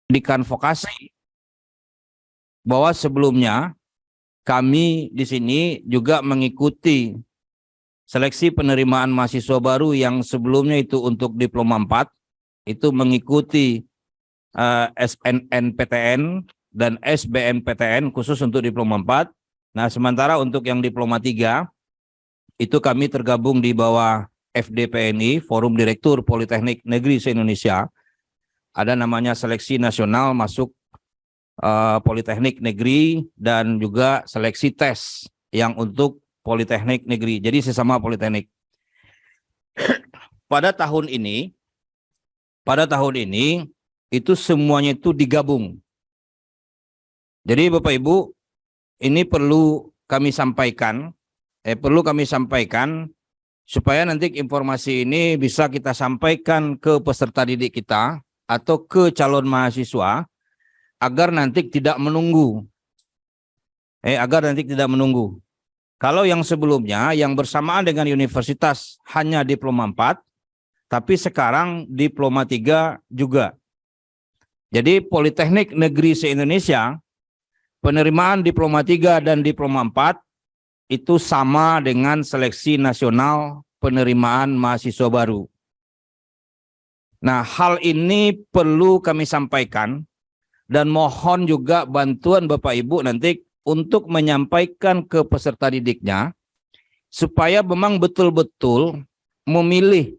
pendidikan vokasi, bahwa sebelumnya kami di sini juga mengikuti seleksi penerimaan mahasiswa baru yang sebelumnya itu untuk diploma 4, itu mengikuti SNMPTN dan SBMPTN khusus untuk diploma 4. Nah, sementara untuk yang diploma 3, itu kami tergabung di bawah FDPNI, Forum Direktur Politeknik Negeri se-Indonesia. Ada namanya seleksi nasional masuk Politeknik Negeri dan juga seleksi tes yang untuk Politeknik Negeri. Jadi sesama Politeknik. Pada tahun ini itu semuanya itu digabung. Jadi Bapak Ibu, ini perlu kami sampaikan supaya nanti informasi ini bisa kita sampaikan ke peserta didik kita atau ke calon mahasiswa agar nanti tidak menunggu. Kalau yang sebelumnya yang bersamaan dengan universitas hanya diploma 4, tapi sekarang diploma 3 juga. Jadi Politeknik Negeri se-Indonesia penerimaan diploma 3 dan diploma 4 itu sama dengan seleksi nasional penerimaan mahasiswa baru. Nah, hal ini perlu kami sampaikan dan mohon juga bantuan Bapak Ibu nanti untuk menyampaikan ke peserta didiknya supaya memang betul-betul memilih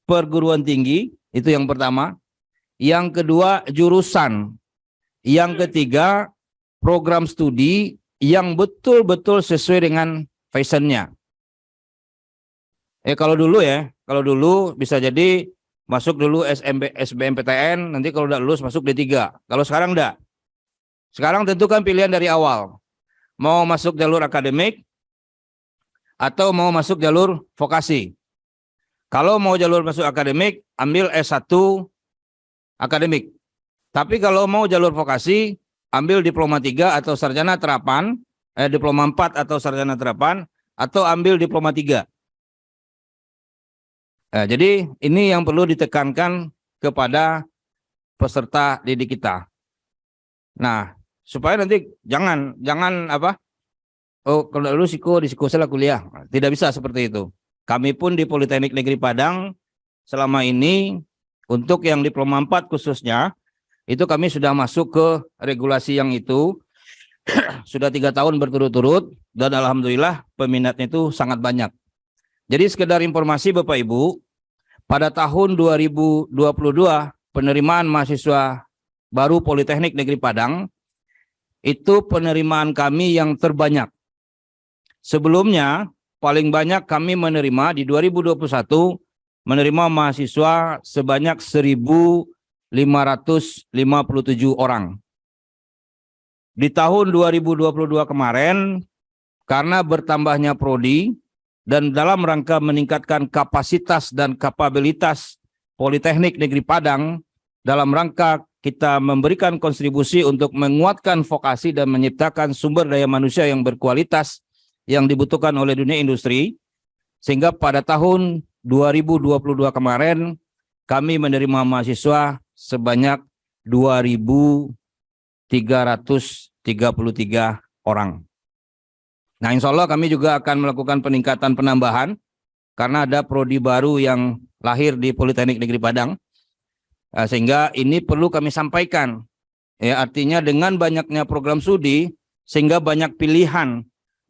perguruan tinggi, itu yang pertama. Yang kedua, jurusan. Yang ketiga, program studi yang betul-betul sesuai dengan passionnya. Kalau dulu bisa jadi masuk dulu SBMPTN, nanti kalau udah lulus masuk D3. Kalau sekarang enggak. Sekarang tentukan pilihan dari awal. Mau masuk jalur akademik atau mau masuk jalur vokasi. Kalau mau jalur masuk akademik, ambil S1 akademik. Tapi kalau mau jalur vokasi, ambil diploma 3 atau sarjana terapan, diploma 4 atau sarjana terapan, atau ambil diploma 3. Jadi ini yang perlu ditekankan kepada peserta didik kita. Nah, supaya nanti jangan kalau dulu di Siko saya kuliah. Tidak bisa seperti itu. Kami pun di Politeknik Negeri Padang selama ini untuk yang diploma 4 khususnya itu kami sudah masuk ke regulasi yang itu sudah 3 tahun berturut-turut dan alhamdulillah peminatnya itu sangat banyak. Jadi sekedar informasi Bapak Ibu, pada tahun 2022 penerimaan mahasiswa baru Politeknik Negeri Padang itu penerimaan kami yang terbanyak. Sebelumnya paling banyak kami menerima di 2021 menerima mahasiswa sebanyak 1.557 orang. Di tahun 2022 kemarin karena bertambahnya prodi dan dalam rangka meningkatkan kapasitas dan kapabilitas Politeknik Negeri Padang dalam rangka kita memberikan kontribusi untuk menguatkan vokasi dan menciptakan sumber daya manusia yang berkualitas yang dibutuhkan oleh dunia industri, sehingga pada tahun 2022 kemarin kami menerima mahasiswa sebanyak 2.333 orang. Nah, insya Allah kami juga akan melakukan peningkatan penambahan karena ada prodi baru yang lahir di Politeknik Negeri Padang. Sehingga ini perlu kami sampaikan. Artinya dengan banyaknya program studi, sehingga banyak pilihan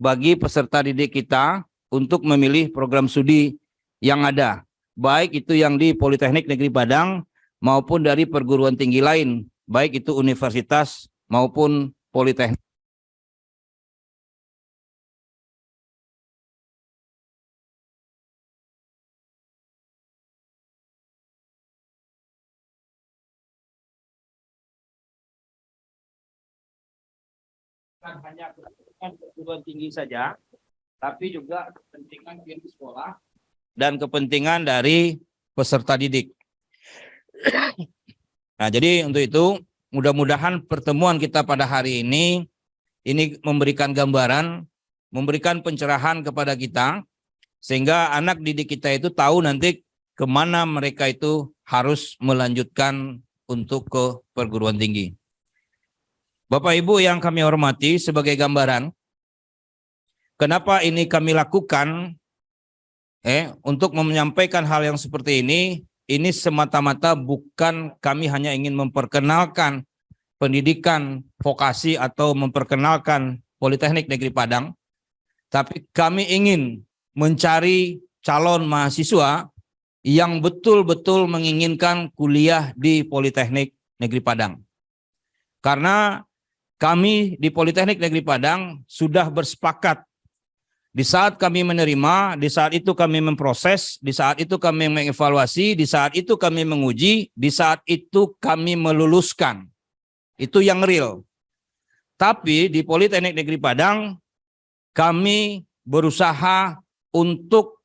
bagi peserta didik kita untuk memilih program studi yang ada. Baik itu yang di Politeknik Negeri Padang maupun dari perguruan tinggi lain. Baik itu universitas maupun politeknik. Bukan hanya kepentingan perguruan tinggi saja, tapi juga kepentingan pihak sekolah dan kepentingan dari peserta didik. Nah, jadi untuk itu mudah-mudahan pertemuan kita pada hari ini memberikan gambaran, memberikan pencerahan kepada kita, sehingga anak didik kita itu tahu nanti kemana mereka itu harus melanjutkan untuk ke perguruan tinggi. Bapak Ibu yang kami hormati, sebagai gambaran, kenapa ini kami lakukan untuk menyampaikan hal yang seperti ini semata-mata bukan kami hanya ingin memperkenalkan pendidikan vokasi atau memperkenalkan Politeknik Negeri Padang, tapi kami ingin mencari calon mahasiswa yang betul-betul menginginkan kuliah di Politeknik Negeri Padang. Karena kami di Politeknik Negeri Padang sudah bersepakat, di saat kami menerima, di saat itu kami memproses, di saat itu kami mengevaluasi, di saat itu kami menguji, di saat itu kami meluluskan. Itu yang real. Tapi di Politeknik Negeri Padang, kami berusaha untuk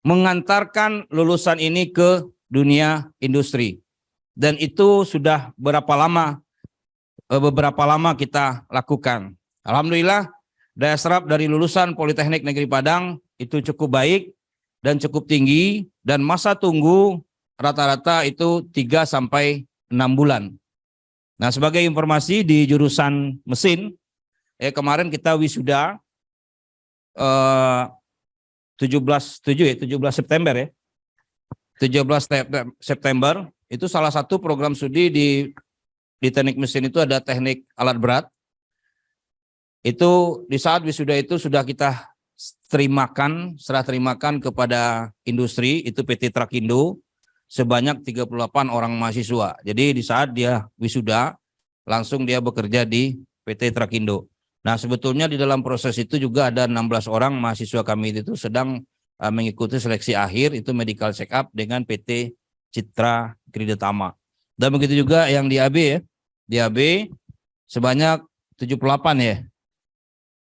mengantarkan lulusan ini ke dunia industri. Dan itu sudah beberapa lama kita lakukan. Alhamdulillah, daya serap dari lulusan Politeknik Negeri Padang itu cukup baik dan cukup tinggi, dan masa tunggu rata-rata itu 3 sampai 6 bulan. Nah, sebagai informasi di jurusan mesin, kemarin kita wisuda 17 September ya. 17 September itu salah satu program studi di teknik mesin itu ada teknik alat berat. Itu di saat wisuda itu sudah kita serah terimakan kepada industri, itu PT Trakindo, sebanyak 38 orang mahasiswa. Jadi di saat dia wisuda, langsung dia bekerja di PT Trakindo. Nah, sebetulnya di dalam proses itu juga ada 16 orang mahasiswa kami itu sedang mengikuti seleksi akhir, itu medical check up dengan PT Citra Kridetama. Dan begitu juga yang di AB ya. Di AB sebanyak 78 ya.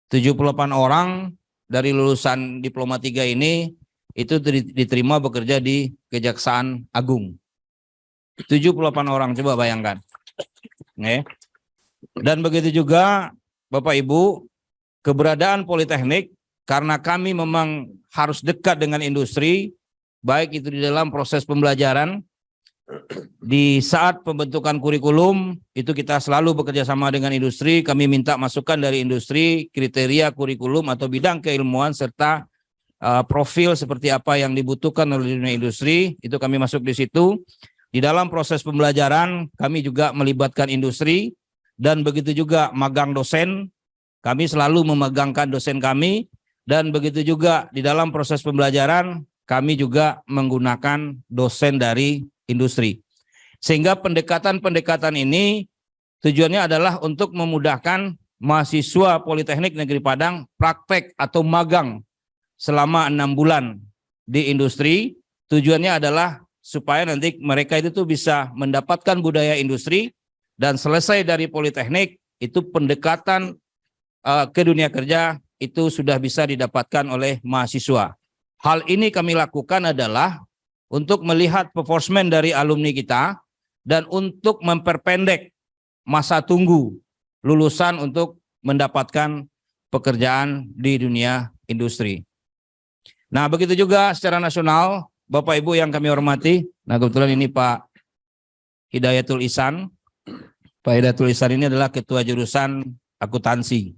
78 orang dari lulusan Diploma 3 ini itu diterima bekerja di Kejaksaan Agung. 78 orang, coba bayangkan. Dan begitu juga Bapak Ibu, keberadaan Politeknik, karena kami memang harus dekat dengan industri, baik itu di dalam proses pembelajaran, di saat pembentukan kurikulum, itu kita selalu bekerja sama dengan industri, kami minta masukan dari industri, kriteria kurikulum atau bidang keilmuan, serta profil seperti apa yang dibutuhkan oleh dunia industri, itu kami masuk di situ. Di dalam proses pembelajaran, kami juga melibatkan industri, dan begitu juga magang dosen, kami selalu memegangkan dosen kami, dan begitu juga di dalam proses pembelajaran, kami juga menggunakan dosen dari industri. Sehingga pendekatan-pendekatan ini tujuannya adalah untuk memudahkan mahasiswa Politeknik Negeri Padang praktek atau magang selama 6 bulan di industri. Tujuannya adalah supaya nanti mereka itu tuh bisa mendapatkan budaya industri, dan selesai dari Politeknik itu pendekatan ke dunia kerja itu sudah bisa didapatkan oleh mahasiswa. Hal ini kami lakukan adalah untuk melihat performa dari alumni kita dan untuk memperpendek masa tunggu lulusan untuk mendapatkan pekerjaan di dunia industri. Nah, begitu juga secara nasional, Bapak Ibu yang kami hormati. Nah, kebetulan ini Pak Hidayatul Ihsan. Pak Hidayatul Ihsan ini adalah ketua jurusan akuntansi.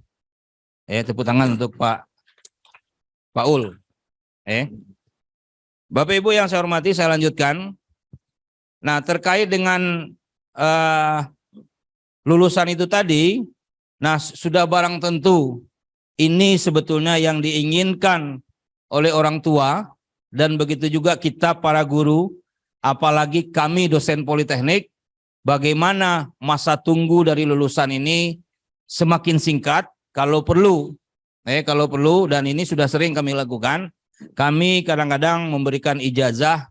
Tepuk tangan untuk Pak Ul. Bapak Ibu yang saya hormati, saya lanjutkan. Nah, terkait dengan lulusan itu tadi, nah sudah barang tentu ini sebetulnya yang diinginkan oleh orang tua, dan begitu juga kita para guru, apalagi kami dosen Politeknik, bagaimana masa tunggu dari lulusan ini semakin singkat, kalau perlu, dan ini sudah sering kami lakukan. Kami kadang-kadang memberikan ijazah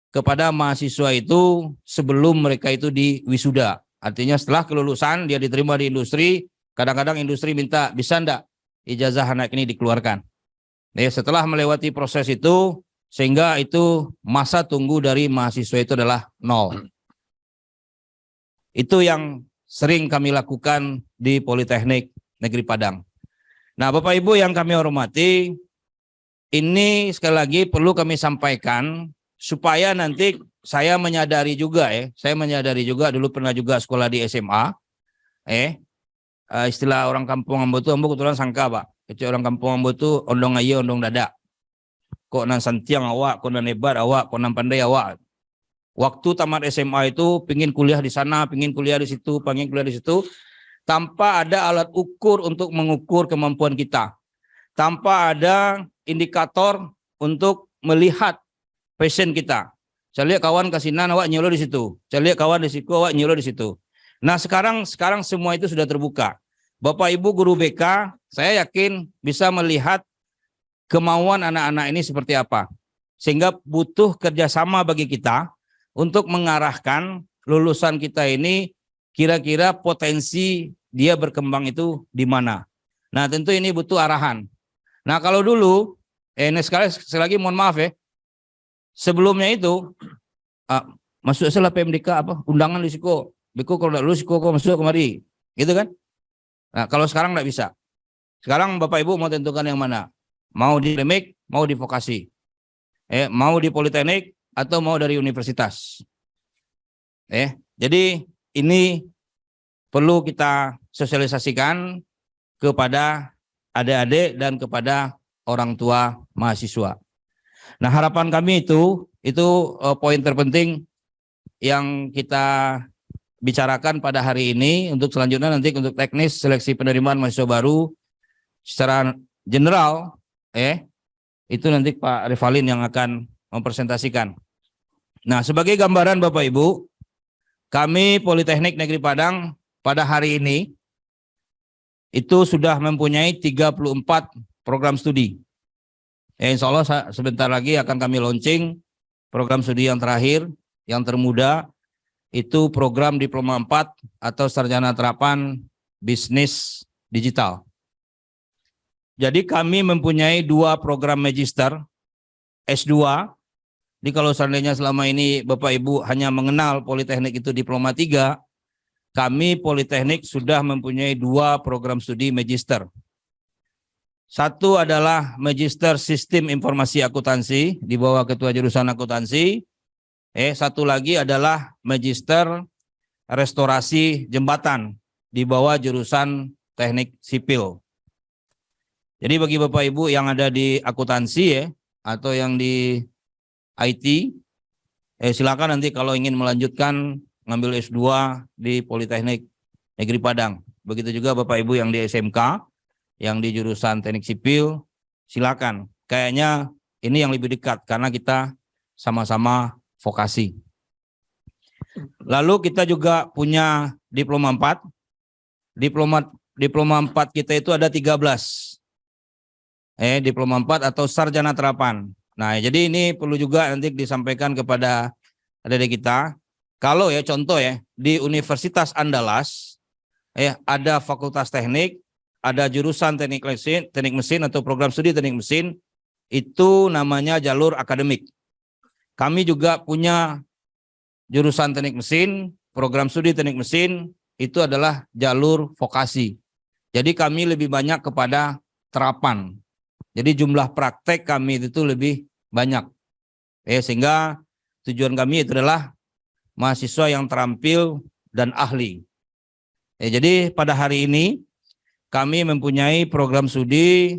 kepada mahasiswa itu sebelum mereka itu di wisuda. Artinya setelah kelulusan dia diterima di industri, kadang-kadang industri minta, bisa enggak ijazah anak ini dikeluarkan. Setelah melewati proses itu, sehingga itu masa tunggu dari mahasiswa itu adalah 0. Itu yang sering kami lakukan di Politeknik Negeri Padang. Nah, Bapak Ibu yang kami hormati, ini sekali lagi perlu kami sampaikan supaya nanti saya menyadari juga saya menyadari juga dulu pernah juga sekolah di SMA, istilah orang kampung ambo itu, ambo kebetulan sangka Pak, kecil orang kampung ambo itu ondong aye ondong dada, kok nan santiang awak, kok nan hebat awak, kok nan pandai awak. Waktu tamat SMA itu pingin kuliah di sana, pingin kuliah di situ, pengen kuliah di situ, tanpa ada alat ukur untuk mengukur kemampuan kita, tanpa ada indikator untuk melihat passion kita. Saya lihat kawan kasinan awak nyuruh di situ. Saya lihat kawan di situ awak nyuruh di situ. Nah, sekarang semua itu sudah terbuka. Bapak Ibu guru BK, saya yakin bisa melihat kemauan anak-anak ini seperti apa. Sehingga butuh kerjasama bagi kita untuk mengarahkan lulusan kita ini kira-kira potensi dia berkembang itu di mana. Nah, tentu ini butuh arahan. Nah, kalau dulu, ini sekali lagi mohon maaf sebelumnya itu masuk salah PMDK undangan di Siko. Biko kalau lulus Siko kok masuk kemari. Gitu kan? Nah, kalau sekarang enggak bisa. Sekarang Bapak Ibu mau tentukan yang mana? Mau di akademik, mau di vokasi. Mau di politeknik atau mau dari universitas. Jadi ini perlu kita sosialisasikan kepada adik-adik dan kepada orang tua mahasiswa. Nah, harapan kami itu poin terpenting yang kita bicarakan pada hari ini. Untuk selanjutnya nanti untuk teknis seleksi penerimaan mahasiswa baru secara general itu nanti Pak Revalin yang akan mempresentasikan. Nah, sebagai gambaran Bapak Ibu, kami Politeknik Negeri Padang pada hari ini itu sudah mempunyai 34 program studi. Insya Allah sebentar lagi akan kami launching program studi yang terakhir, yang termuda, itu program Diploma 4 atau Sarjana Terapan Bisnis Digital. Jadi kami mempunyai 2 program magister S2. Jadi kalau seandainya selama ini Bapak Ibu hanya mengenal Politeknik itu Diploma 3, kami Politeknik sudah mempunyai 2 program studi magister. Satu adalah Magister Sistem Informasi Akuntansi di bawah Ketua Jurusan Akuntansi. Satu lagi adalah Magister Restorasi Jembatan di bawah Jurusan Teknik Sipil. Jadi bagi Bapak Ibu yang ada di akuntansi atau yang di IT, silakan nanti kalau ingin melanjutkan ngambil S2 di Politeknik Negeri Padang. Begitu juga Bapak Ibu yang di SMK, yang di jurusan teknik sipil, silakan. Kayaknya ini yang lebih dekat karena kita sama-sama vokasi. Lalu kita juga punya Diploma 4. Diploma 4 kita itu ada 13. Diploma 4 atau Sarjana Terapan. Nah, jadi ini perlu juga nanti disampaikan kepada adik-adik kita. Kalau contoh di Universitas Andalas ada Fakultas Teknik, ada jurusan teknik mesin atau program studi teknik mesin, itu namanya jalur akademik. Kami juga punya jurusan teknik mesin, program studi teknik mesin, itu adalah jalur vokasi. Jadi kami lebih banyak kepada terapan. Jadi jumlah praktek kami itu lebih banyak. Sehingga tujuan kami itu adalah mahasiswa yang terampil dan ahli. Jadi pada hari ini kami mempunyai program studi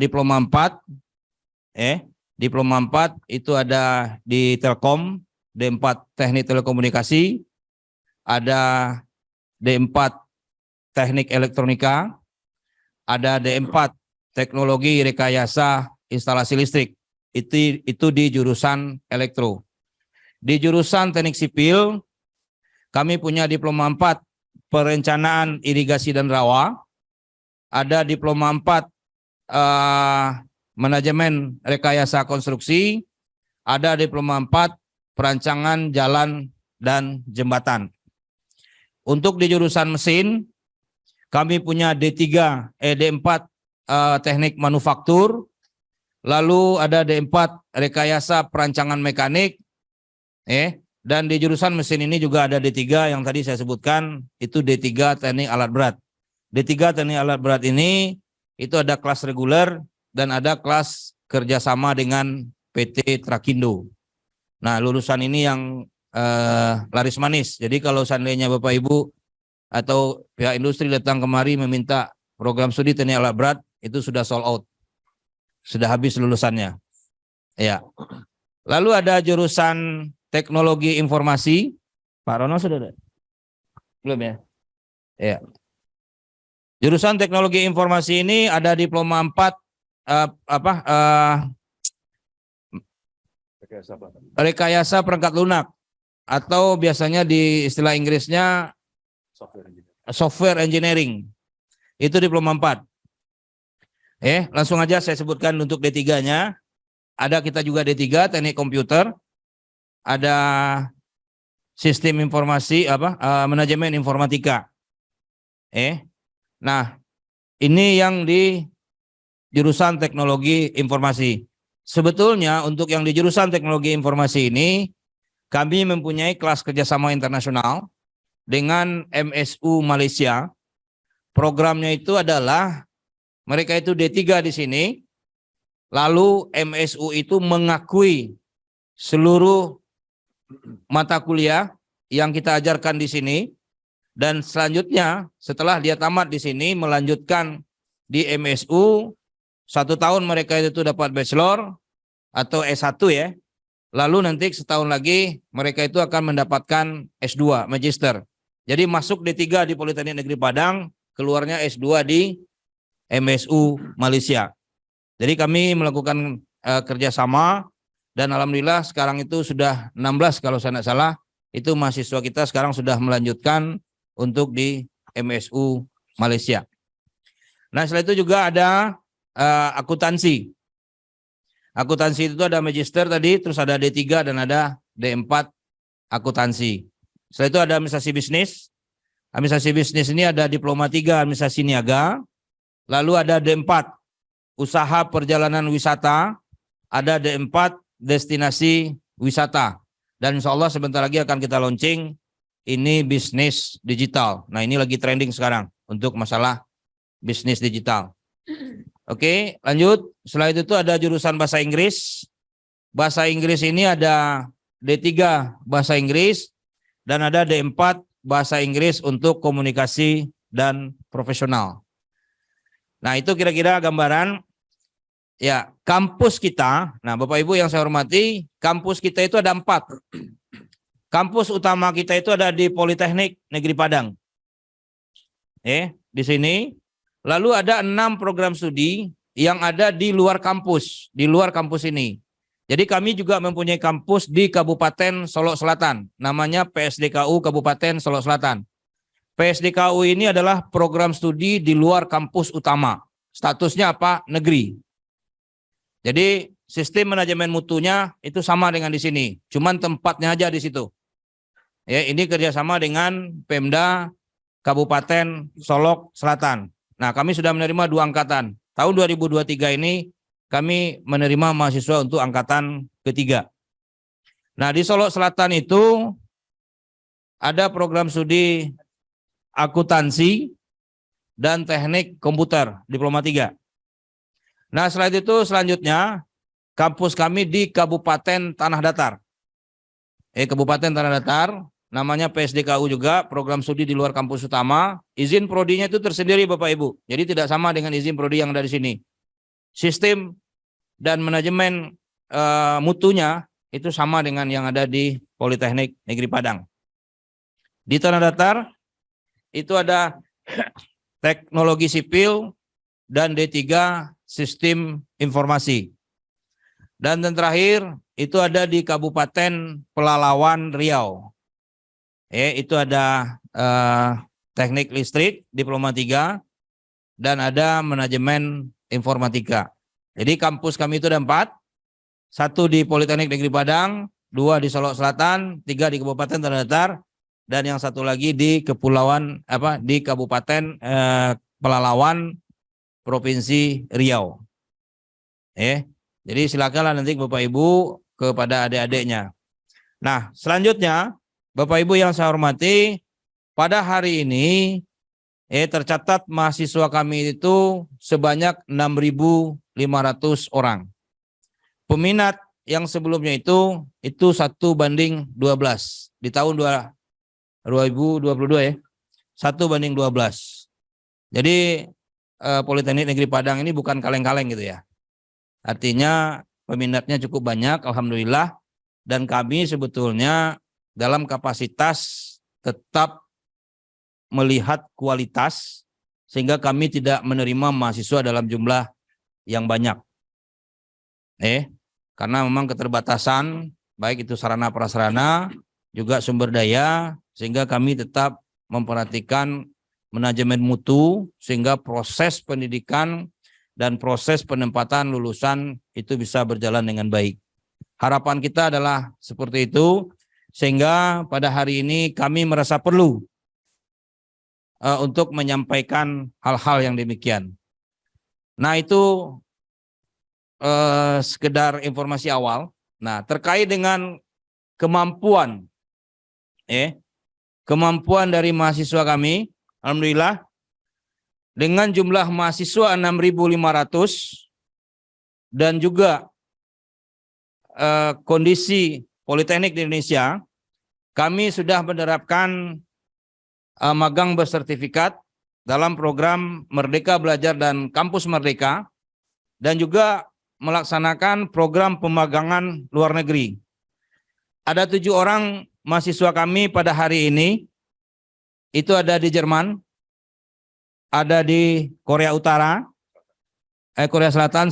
Diploma 4. Diploma 4 itu ada di Telkom, D4 Teknik Telekomunikasi, ada D4 Teknik Elektronika, ada D4 Teknologi Rekayasa Instalasi Listrik. Itu di jurusan elektro. Di jurusan Teknik Sipil kami punya Diploma 4 Perencanaan Irigasi dan Rawa, ada Diploma 4 Manajemen Rekayasa Konstruksi, ada Diploma 4 Perancangan Jalan dan Jembatan. Untuk di jurusan mesin kami punya D4 Teknik Manufaktur, lalu ada D4 Rekayasa Perancangan Mekanik, dan di jurusan mesin ini juga ada D3 yang tadi saya sebutkan, itu D3 Teknik Alat Berat. D3 Teknik Alat Berat ini itu ada kelas reguler dan ada kelas kerjasama dengan PT Trakindo. Nah, lulusan ini yang laris manis. Jadi kalau seandainya Bapak Ibu atau pihak industri datang kemari meminta program studi teknik alat berat, itu sudah sold out. Sudah habis lulusannya. Ya. Lalu ada jurusan teknologi informasi. Pak Rono sudah ada? Belum ya? Ya. Jurusan teknologi informasi ini ada diploma 4 rekayasa perangkat lunak, atau biasanya di istilah Inggrisnya software engineering. Itu diploma 4. Langsung aja saya sebutkan untuk D3-nya. Ada kita juga D3 teknik komputer, ada sistem informasi manajemen informatika. Nah, ini yang di jurusan teknologi informasi. Sebetulnya untuk yang di jurusan teknologi informasi ini, kami mempunyai kelas kerjasama internasional dengan MSU Malaysia. Programnya itu adalah mereka itu D3 di sini, lalu MSU itu mengakui seluruh mata kuliah yang kita ajarkan di sini, dan selanjutnya setelah dia tamat di sini melanjutkan di MSU. 1 tahun mereka itu dapat bachelor atau S1 ya. Lalu nanti setahun lagi mereka itu akan mendapatkan S2, magister. Jadi masuk D3 di Politeknik Negeri Padang, keluarnya S2 di MSU Malaysia. Jadi kami melakukan kerjasama, dan alhamdulillah sekarang itu sudah 16 kalau saya tidak salah, itu mahasiswa kita sekarang sudah melanjutkan untuk di MSU Malaysia. Nah, setelah itu juga ada akuntansi. Akuntansi itu ada magister tadi, terus ada D3 dan ada D4 akuntansi. Setelah itu ada administrasi bisnis. Administrasi bisnis ini ada diploma 3 administrasi niaga. Lalu ada D4 usaha perjalanan wisata, ada D4 destinasi wisata. Dan insya Allah sebentar lagi akan kita launching ini bisnis digital. Nah, ini lagi trending sekarang untuk masalah bisnis digital. Oke, lanjut. Setelah itu tuh ada jurusan bahasa Inggris. Bahasa Inggris ini ada D3 bahasa Inggris dan ada D4 bahasa Inggris untuk komunikasi dan profesional. Nah, itu kira-kira gambaran ya kampus kita. Nah, Bapak Ibu yang saya hormati, kampus kita itu ada 4. Kampus utama kita itu ada di Politeknik Negeri Padang. Di sini. Lalu ada 6 program studi yang ada di luar kampus ini. Jadi kami juga mempunyai kampus di Kabupaten Solok Selatan, namanya PSDKU Kabupaten Solok Selatan. PSDKU ini adalah program studi di luar kampus utama. Statusnya apa? Negeri. Jadi sistem manajemen mutunya itu sama dengan di sini, cuman tempatnya aja di situ. Ya, ini kerjasama dengan Pemda Kabupaten Solok Selatan. Nah, kami sudah menerima 2 angkatan. Tahun 2023 ini kami menerima mahasiswa untuk angkatan ketiga. Nah, di Solok Selatan itu ada program studi akuntansi dan teknik komputer, diploma 3. Nah, setelah itu selanjutnya kampus kami di Kabupaten Tanah Datar. Kabupaten Tanah Datar. Namanya PSDKU juga, program studi di luar kampus utama. Izin prodinya itu tersendiri Bapak Ibu. Jadi tidak sama dengan izin prodi yang dari sini. Sistem dan manajemen mutunya itu sama dengan yang ada di Politeknik Negeri Padang. Di Tanah Datar itu ada teknologi sipil dan D3 sistem informasi. Dan yang terakhir itu ada di Kabupaten Pelalawan Riau. Itu ada teknik listrik diploma 3 dan ada manajemen informatika. Jadi kampus kami itu ada 4. 1 di Politeknik Negeri Padang, 2 di Solok Selatan, 3 di Kabupaten Tanah Datar, dan yang 1 lagi di di Kabupaten Pelalawan Provinsi Riau. Jadi silakanlah nanti Bapak Ibu kepada adik-adiknya. Nah, selanjutnya Bapak Ibu yang saya hormati, pada hari ini tercatat mahasiswa kami itu sebanyak 6.500 orang. Peminat yang sebelumnya itu 1:12 di tahun 2022 ya. 1:12. Jadi Politeknik Negeri Padang ini bukan kaleng-kaleng gitu ya. Artinya peminatnya cukup banyak, alhamdulillah. Dan kami sebetulnya dalam kapasitas tetap melihat kualitas, sehingga kami tidak menerima mahasiswa dalam jumlah yang banyak. Karena memang keterbatasan, baik itu sarana prasarana, juga sumber daya, sehingga kami tetap memperhatikan manajemen mutu, sehingga proses pendidikan dan proses penempatan lulusan itu bisa berjalan dengan baik. Harapan kita adalah seperti itu, sehingga pada hari ini kami merasa perlu untuk menyampaikan hal-hal yang demikian. Nah, itu sekedar informasi awal. Nah, terkait dengan kemampuan, kemampuan dari mahasiswa kami, alhamdulillah, dengan jumlah mahasiswa 6.500 dan juga kondisi Politeknik di Indonesia, kami sudah menerapkan magang bersertifikat dalam program Merdeka Belajar dan Kampus Merdeka, dan juga melaksanakan program pemagangan luar negeri. Ada 7 orang mahasiswa kami pada hari ini, itu ada di Jerman, ada di Korea Utara, Korea Selatan,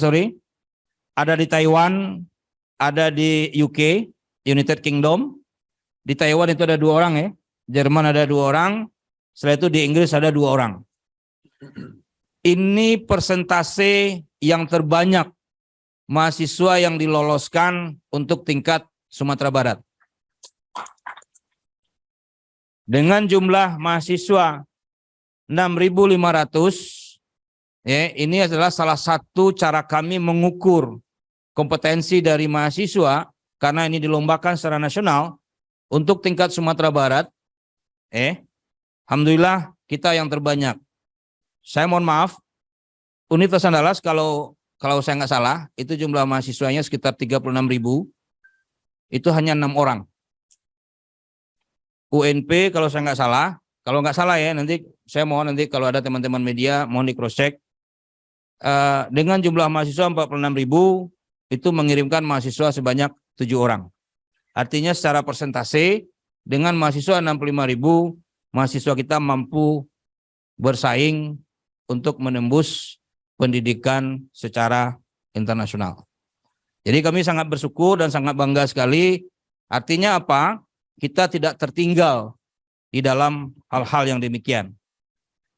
ada di Taiwan, ada di UK, United Kingdom. Di Taiwan itu ada 2 orang ya, Jerman ada 2 orang, setelah itu di Inggris ada 2 orang. Ini persentase yang terbanyak mahasiswa yang diloloskan untuk tingkat Sumatera Barat. Dengan jumlah mahasiswa 6.500, ini adalah salah satu cara kami mengukur kompetensi dari mahasiswa, karena ini dilombakan secara nasional untuk tingkat Sumatera Barat. Alhamdulillah kita yang terbanyak. Saya mohon maaf, Universitas Andalas kalau saya nggak salah, itu jumlah mahasiswanya sekitar 36.000, itu hanya 6 orang. UNP kalau saya nggak salah ya, nanti saya mohon nanti kalau ada teman-teman media mohon di cross check. Dengan jumlah mahasiswa 46.000, itu mengirimkan mahasiswa sebanyak 7 orang. Artinya secara persentase dengan mahasiswa 65.000, mahasiswa kita mampu bersaing untuk menembus pendidikan secara internasional. Jadi kami sangat bersyukur dan sangat bangga sekali. Artinya apa? Kita tidak tertinggal di dalam hal-hal yang demikian.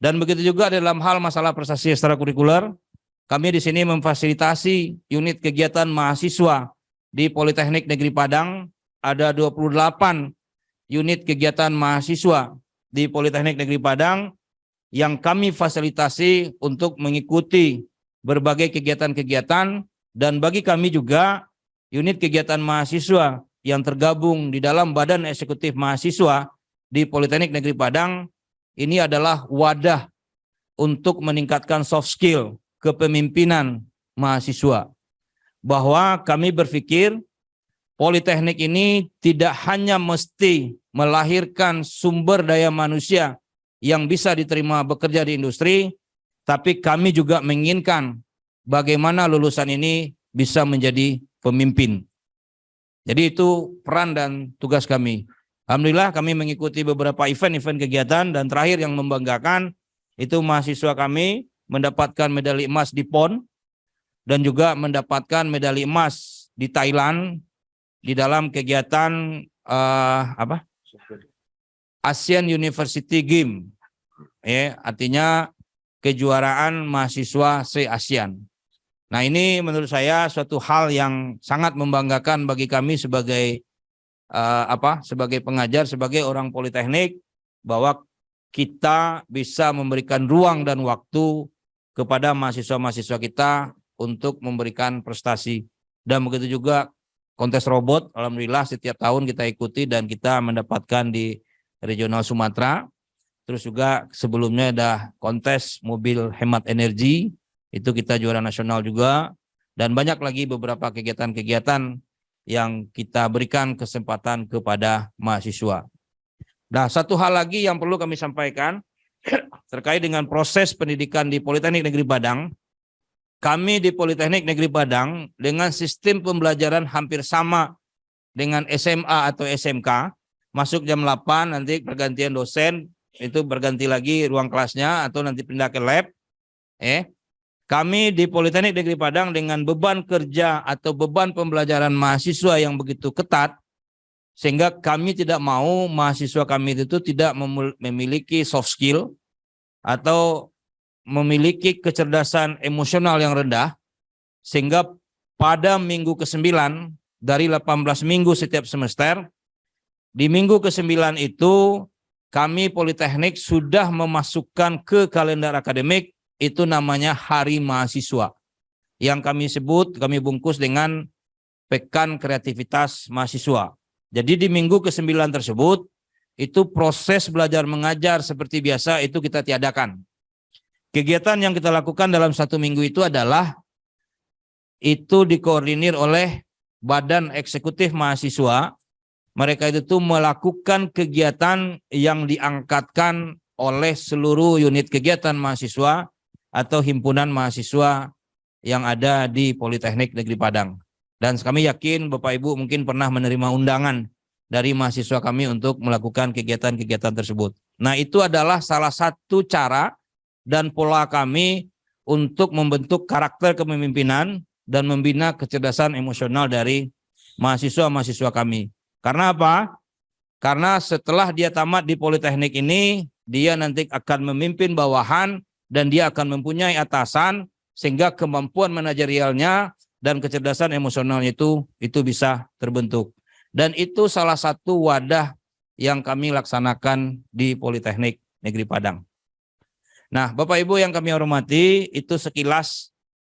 Dan begitu juga dalam hal masalah prestasi ekstrakurikuler, kami di sini memfasilitasi unit kegiatan mahasiswa di Politeknik Negeri Padang. Ada 28 unit kegiatan mahasiswa di Politeknik Negeri Padang yang kami fasilitasi untuk mengikuti berbagai kegiatan-kegiatan, dan bagi kami juga unit kegiatan mahasiswa yang tergabung di dalam Badan Eksekutif Mahasiswa di Politeknik Negeri Padang ini adalah wadah untuk meningkatkan soft skill kepemimpinan mahasiswa. Bahwa kami berpikir Politeknik ini tidak hanya mesti melahirkan sumber daya manusia yang bisa diterima bekerja di industri, tapi kami juga menginginkan bagaimana lulusan ini bisa menjadi pemimpin. Jadi itu peran dan tugas kami. Alhamdulillah kami mengikuti beberapa event-event kegiatan, dan terakhir yang membanggakan itu mahasiswa kami mendapatkan medali emas di PON dan juga mendapatkan medali emas di Thailand di dalam kegiatan ASEAN University Game, artinya kejuaraan mahasiswa se-ASEAN. Nah, ini menurut saya suatu hal yang sangat membanggakan bagi kami sebagai sebagai pengajar, sebagai orang politeknik, bahwa kita bisa memberikan ruang dan waktu kepada mahasiswa-mahasiswa kita untuk memberikan prestasi. Dan begitu juga kontes robot, alhamdulillah setiap tahun kita ikuti dan kita mendapatkan di regional Sumatera. Terus juga sebelumnya ada kontes mobil hemat energi, itu kita juara nasional juga. Dan banyak lagi beberapa kegiatan-kegiatan yang kita berikan kesempatan kepada mahasiswa. Nah, satu hal lagi yang perlu kami sampaikan terkait dengan proses pendidikan di Politeknik Negeri Padang. Kami di Politeknik Negeri Padang dengan sistem pembelajaran hampir sama dengan SMA atau SMK. Masuk jam 8, nanti pergantian dosen, itu berganti lagi ruang kelasnya atau nanti pindah ke lab. Kami di Politeknik Negeri Padang dengan beban kerja atau beban pembelajaran mahasiswa yang begitu ketat, sehingga kami tidak mau mahasiswa kami itu tidak memiliki soft skill atau memiliki kecerdasan emosional yang rendah, sehingga pada minggu ke-9 dari 18 minggu setiap semester, di minggu ke-9 itu kami Politeknik sudah memasukkan ke kalender akademik itu namanya Hari Mahasiswa, yang kami sebut, kami bungkus dengan Pekan Kreativitas Mahasiswa. Jadi di minggu ke-9 tersebut, itu proses belajar mengajar seperti biasa itu kita tiadakan. Kegiatan yang kita lakukan dalam 1 minggu itu adalah, itu dikoordinir oleh Badan Eksekutif Mahasiswa. Mereka itu melakukan kegiatan yang diangkatkan oleh seluruh unit kegiatan mahasiswa atau himpunan mahasiswa yang ada di Politeknik Negeri Padang. Dan kami yakin Bapak Ibu mungkin pernah menerima undangan dari mahasiswa kami untuk melakukan kegiatan-kegiatan tersebut. Nah, itu adalah salah satu cara dan pola kami untuk membentuk karakter kepemimpinan dan membina kecerdasan emosional dari mahasiswa-mahasiswa kami. Karena apa? Karena setelah dia tamat di Politeknik ini, dia nanti akan memimpin bawahan dan dia akan mempunyai atasan, sehingga kemampuan manajerialnya dan kecerdasan emosionalnya itu bisa terbentuk. Dan itu salah satu wadah yang kami laksanakan di Politeknik Negeri Padang. Nah, Bapak Ibu yang kami hormati, itu sekilas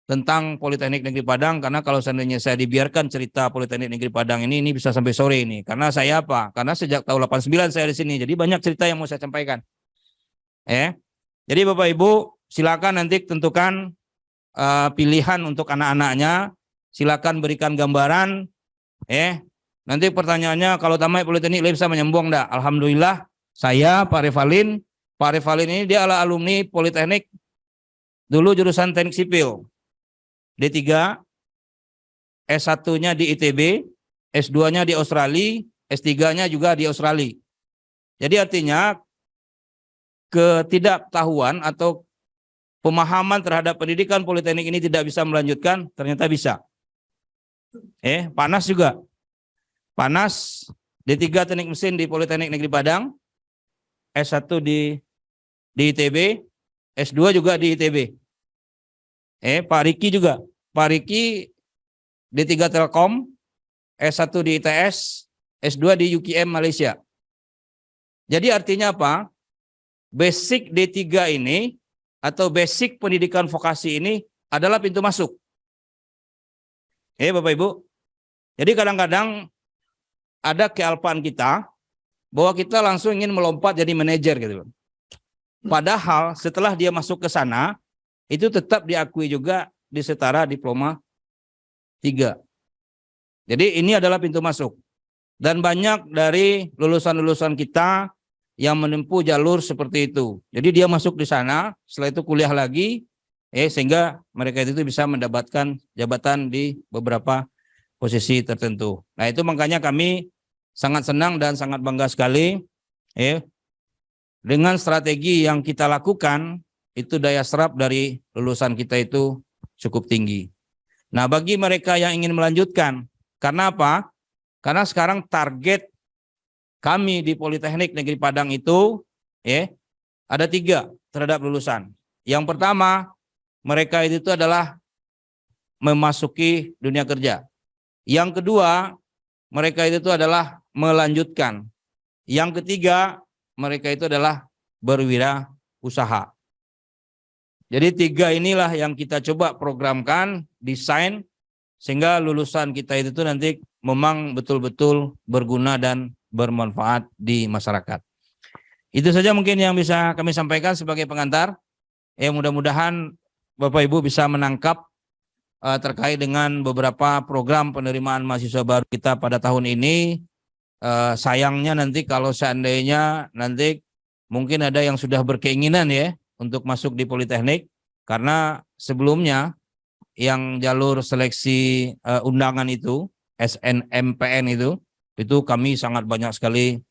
tentang Politeknik Negeri Padang, karena kalau seandainya saya dibiarkan cerita Politeknik Negeri Padang ini bisa sampai sore ini. Karena saya apa? Karena sejak tahun 89 saya di sini, jadi banyak cerita yang mau saya sampaikan. Jadi Bapak Ibu silakan nanti tentukan pilihan untuk anak-anaknya, silakan berikan gambaran. Nanti pertanyaannya, kalau tamat Politeknik bisa menyambung enggak? Alhamdulillah, saya Pak Revalin. Pak Revalin ini dia adalah alumni Politeknik, dulu jurusan Teknik Sipil, D3, S1-nya di ITB, S2-nya di Australia, S3-nya juga di Australia. Jadi artinya ketidaktahuan atau pemahaman terhadap pendidikan Politeknik ini tidak bisa melanjutkan, ternyata bisa. Panas juga. Panas, D3 Teknik Mesin di Politeknik Negeri Padang, S1 di ITB, S2 juga di ITB. Pak Riki juga. Pak Riki D3 Telkom, S1 di ITS, S2 di UKM Malaysia. Jadi artinya apa? Basic D3 ini atau basic pendidikan vokasi ini adalah pintu masuk. Bapak Ibu. Jadi kadang-kadang ada kealpaan kita bahwa kita langsung ingin melompat jadi manajer gitu. Padahal setelah dia masuk ke sana, itu tetap diakui juga di setara diploma 3. Jadi ini adalah pintu masuk. Dan banyak dari lulusan-lulusan kita yang menempuh jalur seperti itu. Jadi dia masuk di sana, setelah itu kuliah lagi, sehingga mereka itu bisa mendapatkan jabatan di beberapa posisi tertentu. Nah, itu makanya kami sangat senang dan sangat bangga sekali dengan strategi yang kita lakukan, itu daya serap dari lulusan kita itu cukup tinggi. Nah, bagi mereka yang ingin melanjutkan, karena apa? Karena sekarang target kami di Politeknik Negeri Padang itu ada 3 terhadap lulusan. Yang pertama, mereka itu adalah memasuki dunia kerja. Yang kedua, mereka itu adalah melanjutkan. Yang ketiga, mereka itu adalah berwirausaha. Jadi 3 inilah yang kita coba programkan, desain, sehingga lulusan kita itu nanti memang betul-betul berguna dan bermanfaat di masyarakat. Itu saja mungkin yang bisa kami sampaikan sebagai pengantar. Mudah-mudahan Bapak Ibu bisa menangkap terkait dengan beberapa program penerimaan mahasiswa baru kita pada tahun ini. Sayangnya nanti kalau seandainya nanti mungkin ada yang sudah berkeinginan ya untuk masuk di Politeknik, karena sebelumnya yang jalur seleksi undangan itu SNMPN itu kami sangat banyak sekali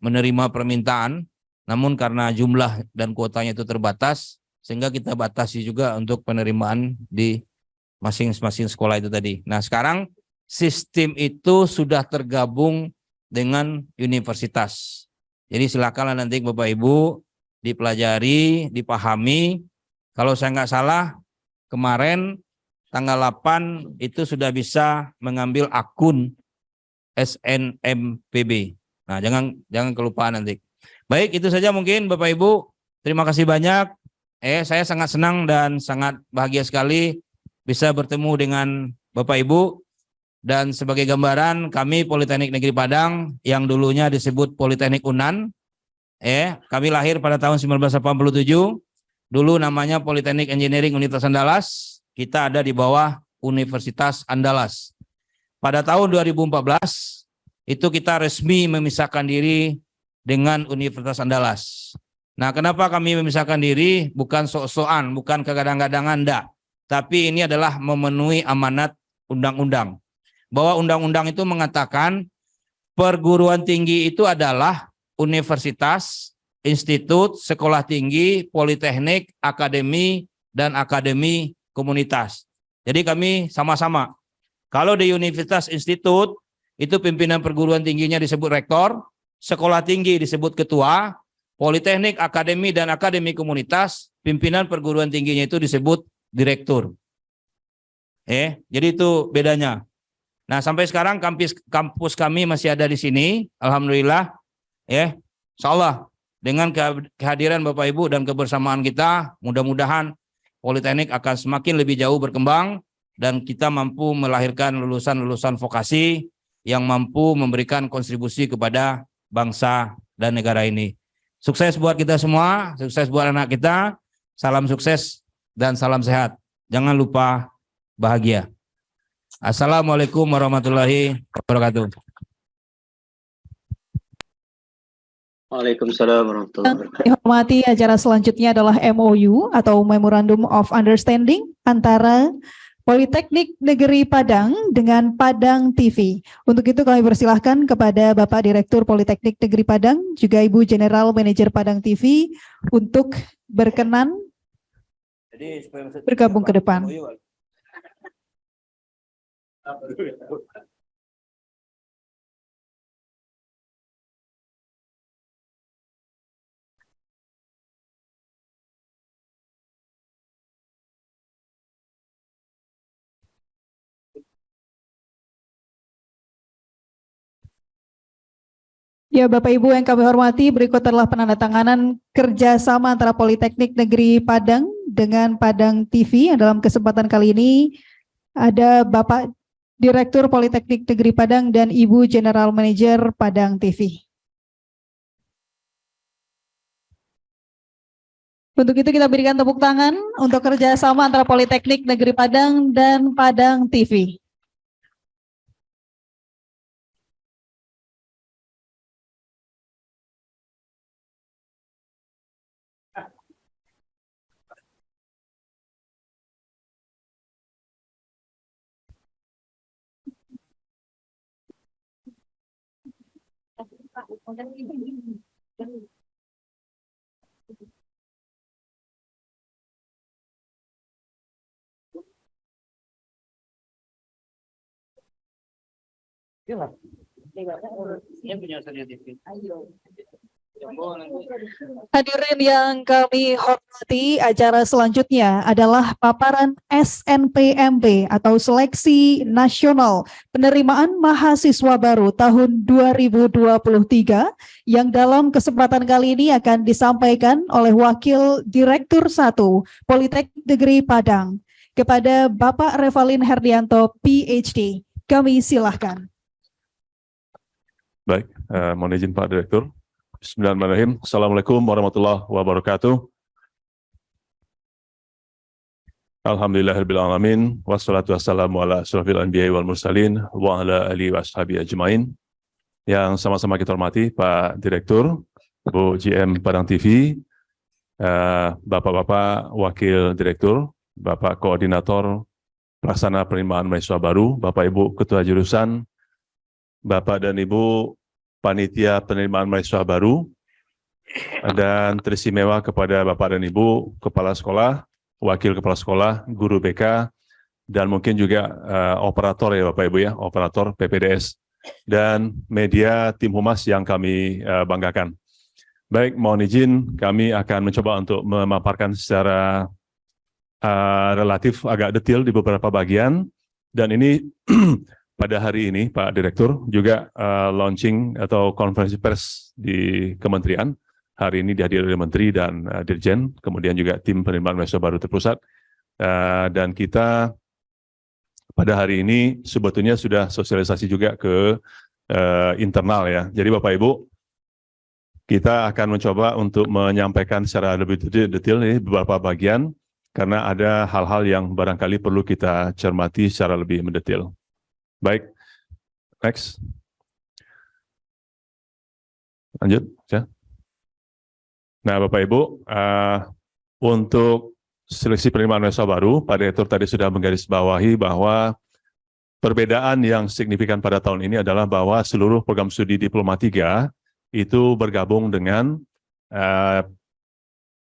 menerima permintaan, namun karena jumlah dan kuotanya itu terbatas sehingga kita batasi juga untuk penerimaan di masing-masing sekolah itu tadi. Nah, sekarang sistem itu sudah tergabung dengan universitas. Jadi silakanlah nanti Bapak Ibu dipelajari, dipahami. Kalau saya nggak salah, kemarin tanggal 8 itu sudah bisa mengambil akun SNMPB. Nah, jangan kelupaan nanti. Baik, itu saja mungkin Bapak Ibu. Terima kasih banyak. Saya sangat senang dan sangat bahagia sekali bisa bertemu dengan Bapak Ibu. Dan sebagai gambaran, kami Politeknik Negeri Padang yang dulunya disebut Politeknik Unan, kami lahir pada tahun 1987, dulu namanya Politeknik Engineering Universitas Andalas, kita ada di bawah Universitas Andalas. Pada tahun 2014, itu kita resmi memisahkan diri dengan Universitas Andalas. Nah, kenapa kami memisahkan diri? Bukan sok-sokan, bukan kegadang-gadangan, enggak. Tapi ini adalah memenuhi amanat undang-undang. Bahwa undang-undang itu mengatakan perguruan tinggi itu adalah universitas, institut, sekolah tinggi, politeknik, akademi, dan akademi komunitas. Jadi kami sama-sama. Kalau di universitas institut, itu pimpinan perguruan tingginya disebut rektor, sekolah tinggi disebut ketua, politeknik, akademi, dan akademi komunitas, pimpinan perguruan tingginya itu disebut direktur. Jadi itu bedanya. Nah, sampai sekarang kampus kami masih ada di sini, alhamdulillah, insyaallah dengan kehadiran Bapak Ibu dan kebersamaan kita, mudah-mudahan Politeknik akan semakin lebih jauh berkembang dan kita mampu melahirkan lulusan-lulusan vokasi yang mampu memberikan kontribusi kepada bangsa dan negara ini. Sukses buat kita semua, sukses buat anak kita, salam sukses dan salam sehat. Jangan lupa bahagia. Assalamualaikum warahmatullahi wabarakatuh. Waalaikumsalam warahmatullahi wabarakatuh. Dihormati, acara selanjutnya adalah MOU atau Memorandum of Understanding antara Politeknik Negeri Padang dengan Padang TV. Untuk itu kami persilahkan kepada Bapak Direktur Politeknik Negeri Padang, juga Ibu General Manager Padang TV untuk berkenan bergabung ke depan. Ya, Bapak Ibu yang kami hormati, berikut adalah penandatanganan kerjasama antara Politeknik Negeri Padang dengan Padang TV. Dalam kesempatan kali ini ada Bapak Direktur Politeknik Negeri Padang dan Ibu General Manager Padang TV. Untuk itu kita berikan tepuk tangan untuk kerjasama antara Politeknik Negeri Padang dan Padang TV. Hadirin yang kami hormati, acara selanjutnya adalah paparan SNPMB atau Seleksi Nasional Penerimaan Mahasiswa Baru tahun 2023 yang dalam kesempatan kali ini akan disampaikan oleh Wakil Direktur 1 Politeknik Negeri Padang kepada Bapak Revalin Herdianto, PhD. Kami silahkan. Baik, mohon izin Pak Direktur. Bismillahirrahmanirrahim. Assalamualaikum warahmatullahi wabarakatuh. Alhamdulillahirrahmanirrahim. Wassalatu wassalamu ala asrafil anbiya'i wal mursalin wa ala alihi wa ashabihi ajmain. Yang sama-sama kita hormati Pak Direktur, Bu GM Padang TV, Bapak-Bapak Wakil Direktur, Bapak Koordinator Pelaksana Penerimaan Mahasiswa Baru, Bapak Ibu Ketua Jurusan, Bapak dan Ibu Panitia Penerimaan Mahasiswa Baru, dan teristimewa kepada Bapak dan Ibu Kepala Sekolah, Wakil Kepala Sekolah, Guru BK, dan mungkin juga operator ya Bapak Ibu ya, operator PPDS, dan media tim Humas yang kami banggakan. Baik, mohon izin kami akan mencoba untuk memaparkan secara relatif agak detail di beberapa bagian, dan ini pada hari ini Pak Direktur juga launching atau konferensi pers di Kementerian. Hari ini dihadiri oleh Menteri dan Dirjen, kemudian juga tim penerimaan mahasiswa baru terpusat, dan kita pada hari ini sebetulnya sudah sosialisasi juga ke internal ya. Jadi Bapak Ibu, kita akan mencoba untuk menyampaikan secara lebih detail ini beberapa bagian, karena ada hal-hal yang barangkali perlu kita cermati secara lebih mendetail. Baik, next. Lanjut, ya. Nah, Bapak Ibu, untuk seleksi penerimaan mahasiswa baru, Pak Direktur tadi sudah menggarisbawahi bahwa perbedaan yang signifikan pada tahun ini adalah bahwa seluruh program studi Diploma 3 itu bergabung dengan